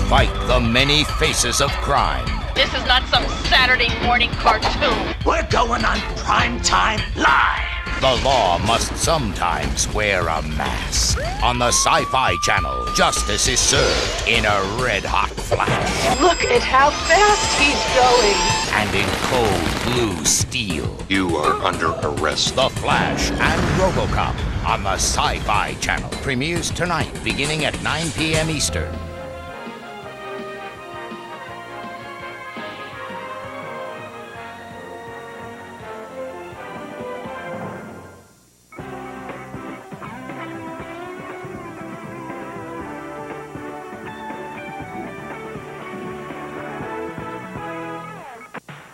fight the many faces of crime. This is not some Saturday morning cartoon. We're going on primetime live. The law must sometimes wear a mask. On the Sci-Fi Channel, justice is served in a red-hot flash. Look at how fast he's going. And in cold blue steel. You are under arrest. The Flash and RoboCop on the Sci-Fi Channel. Premieres tonight, beginning at 9 p.m. Eastern.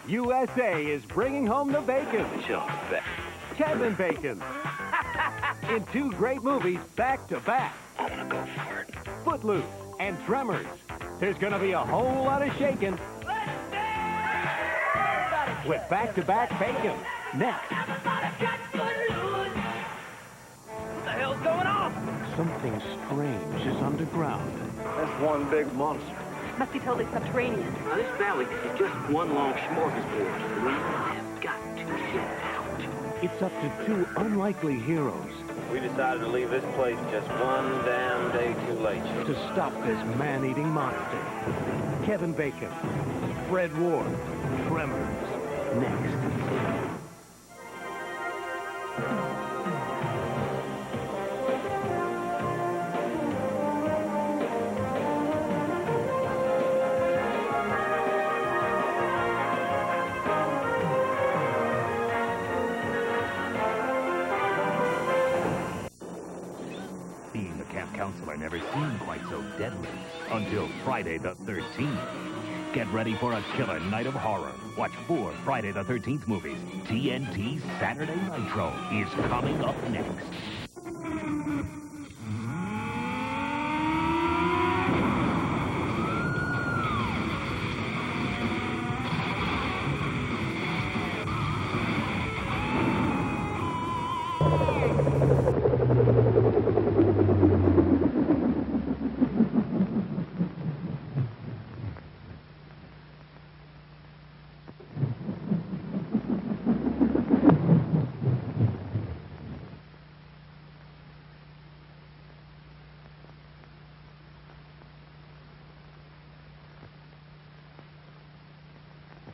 USA is bringing home the bacon. Kevin Bacon. In two great movies back to back. I'm gonna go for it. Footloose and Tremors. There's gonna be a whole lot of shaking. With back-to-back bacon. Next. What the hell's going on? Something strange is underground. That's one big monster. Must be totally subterranean. Now, this valley is just one long smorgasbord. We have got to get out. It's up to two unlikely heroes We decided to leave this place just one damn day too late. to stop this man-eating monster. Kevin Bacon, Fred Ward, Tremors. Next. Being the camp counselor never seemed quite so deadly until Friday the 13th. Get ready for a killer night of horror. Watch 4 Friday the 13th movies. TNT Saturday Nitro is coming up next.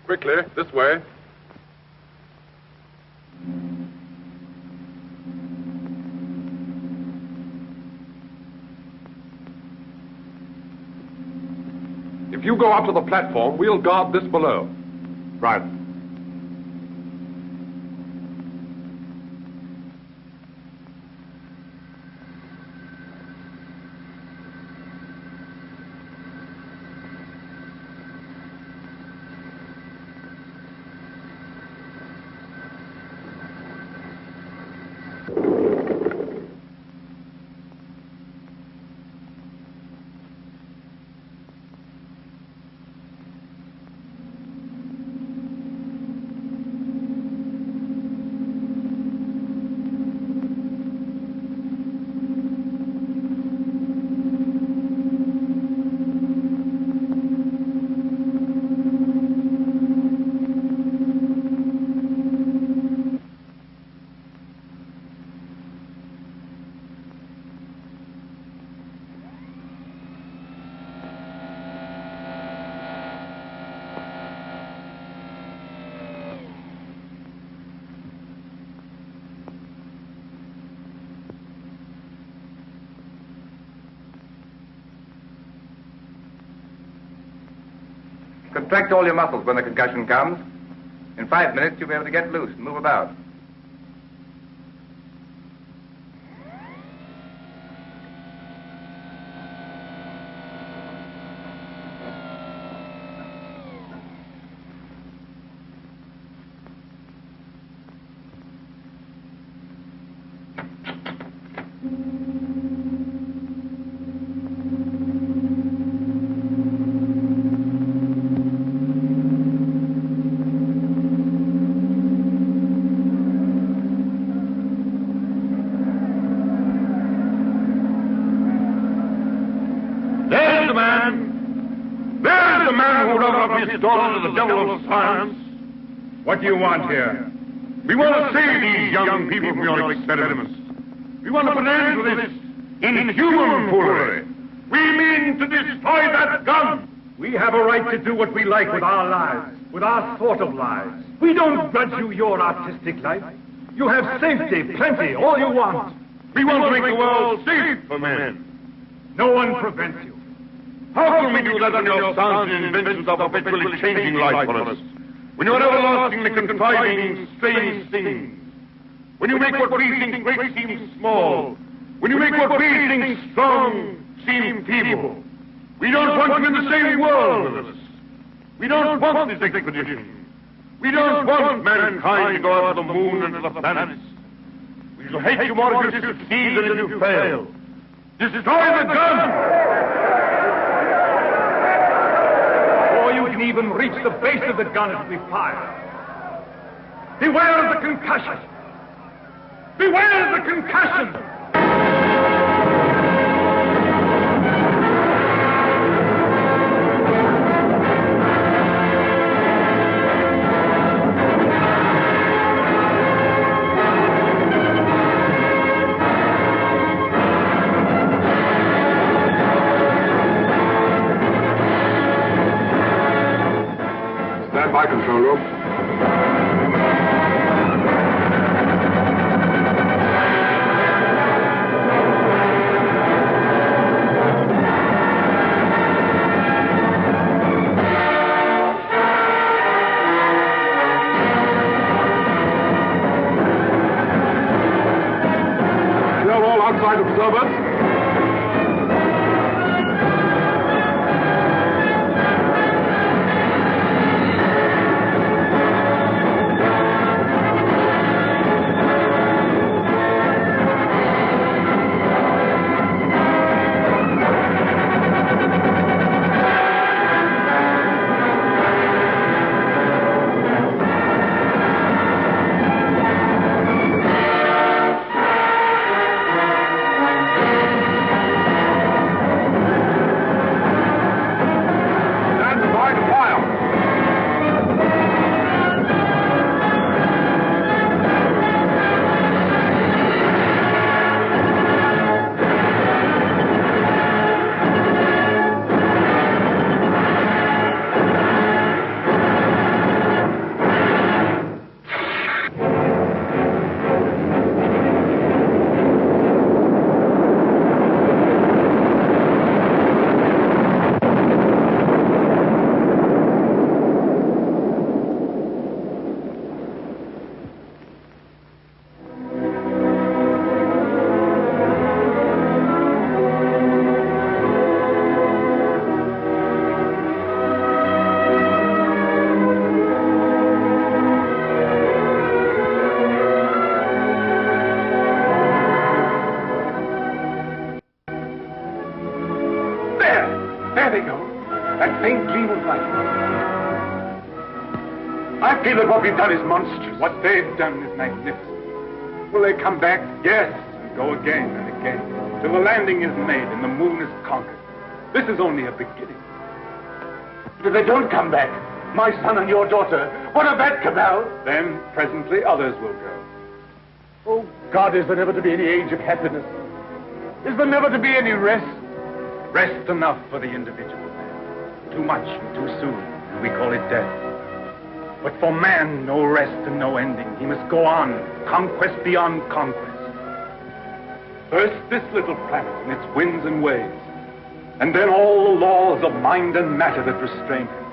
Quickly, this way. If you go up to the platform, we'll guard this below. Right. Contract all your muscles when the concussion comes. In 5 minutes, you'll be able to get loose and move about. the man who ran up his daughter to the devil of science. What do you want here? We want to save these young people from your experiments. We want to put an end to this inhuman foolery. We mean to destroy that gun. We have a right to do what we like with our lives, with our sort of lives. We don't grudge you your artistic life. You have safety, plenty, all you want. We want to make the world safe for men. No one prevents you. How can we do that when your sounds and inventions are perpetually changing life for us? When you are everlastingly contriving strange things? When you make what we think great seem small? When you make what we think strong seem feeble? We don't want you in the same world with us. We don't want this expedition. We don't want mankind to go out to the moon and to the planets. We shall hate you more if you succeed than if you fail. Destroy the gun! Before you can even reach the base of the gun, it will be fired. Beware of the concussion! Beware of the concussion! Stand by, control room. Clear all outside observers. There they go. That faint gleam of light. I feel that what we've done is monstrous. What they've done is magnificent. Will they come back? Yes, and go again and again, till the landing is made and the moon is conquered. This is only a beginning. But if they don't come back, my son and your daughter, what of that, Cabal? Then presently others will go. Oh, God, is there never to be any age of happiness? Is there never to be any rest? Rest enough for the individual man. Too much and too soon, and we call it death. But for man, no rest and no ending. He must go on, conquest beyond conquest. First this little planet and its winds and waves, and then all the laws of mind and matter that restrain him.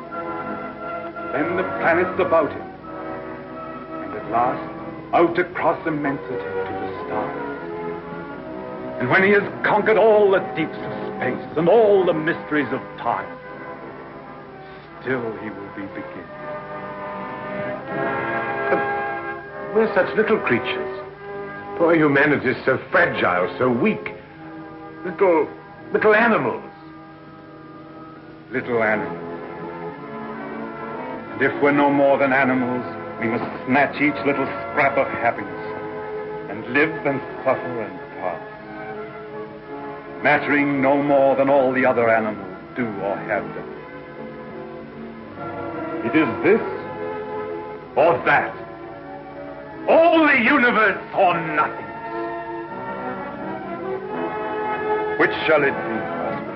Then the planets about him, and at last, out across immensity to the stars. And when he has conquered all the deeps of space and all the mysteries of time, still he will be beginning. We're such little creatures. Poor humanity is so fragile, so weak. Little animals. Little animals. And if we're no more than animals, we must snatch each little scrap of happiness and live and suffer and pass, mattering no more than all the other animals do or have done. It is this or that. All the universe or nothing. Which shall it be, husband?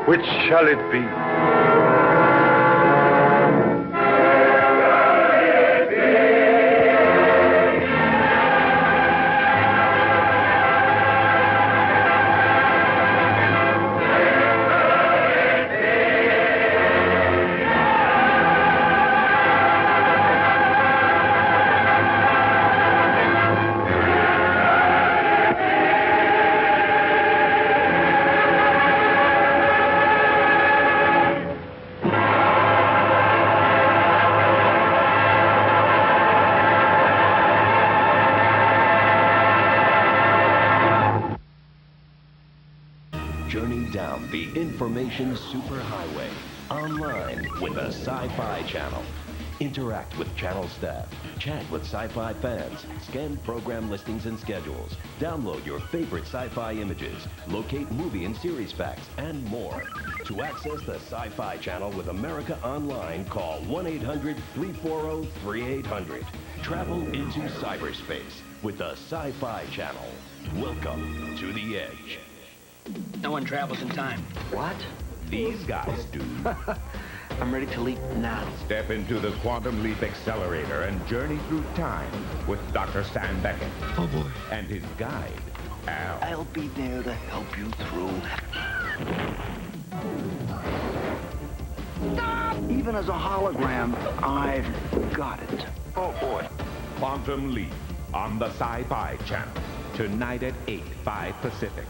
Which shall it be? Journey down the information superhighway online with the Sci-Fi Channel. Interact with channel staff, chat with sci-fi fans, scan program listings and schedules, download your favorite sci-fi images, locate movie and series facts, and more. To access the Sci-Fi Channel with America Online, call 1-800-340-3800. Travel into cyberspace with the Sci-Fi Channel. Welcome to the Edge. No one travels in time. What? These guys do. I'm ready to leap now. Step into the Quantum Leap Accelerator and journey through time with Dr. Sam Beckett. Oh, boy. And his guide, Al. I'll be there to help you through. Stop! Even as a hologram, I've got it. Oh, boy. Quantum Leap on the Sci-Fi Channel. Tonight at 8, 5 Pacific.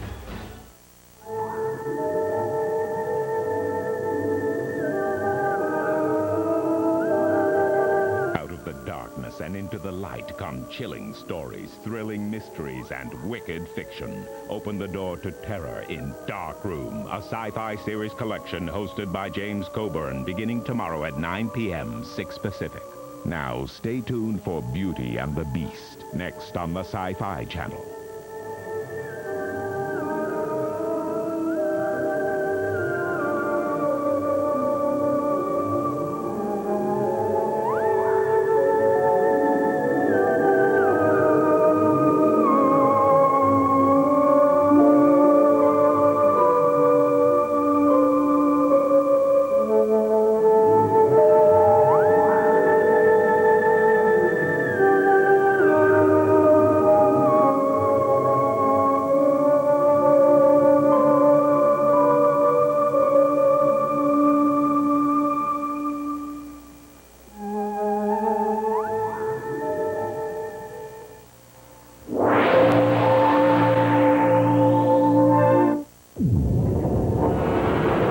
And into the light come chilling stories, thrilling mysteries, and wicked fiction. Open the door to terror in Dark Room, a sci-fi series collection hosted by James Coburn, beginning tomorrow at 9 p.m., 6 Pacific. Now, stay tuned for Beauty and the Beast, next on the Sci-Fi Channel.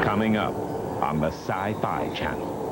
Coming up on the Sci-Fi Channel.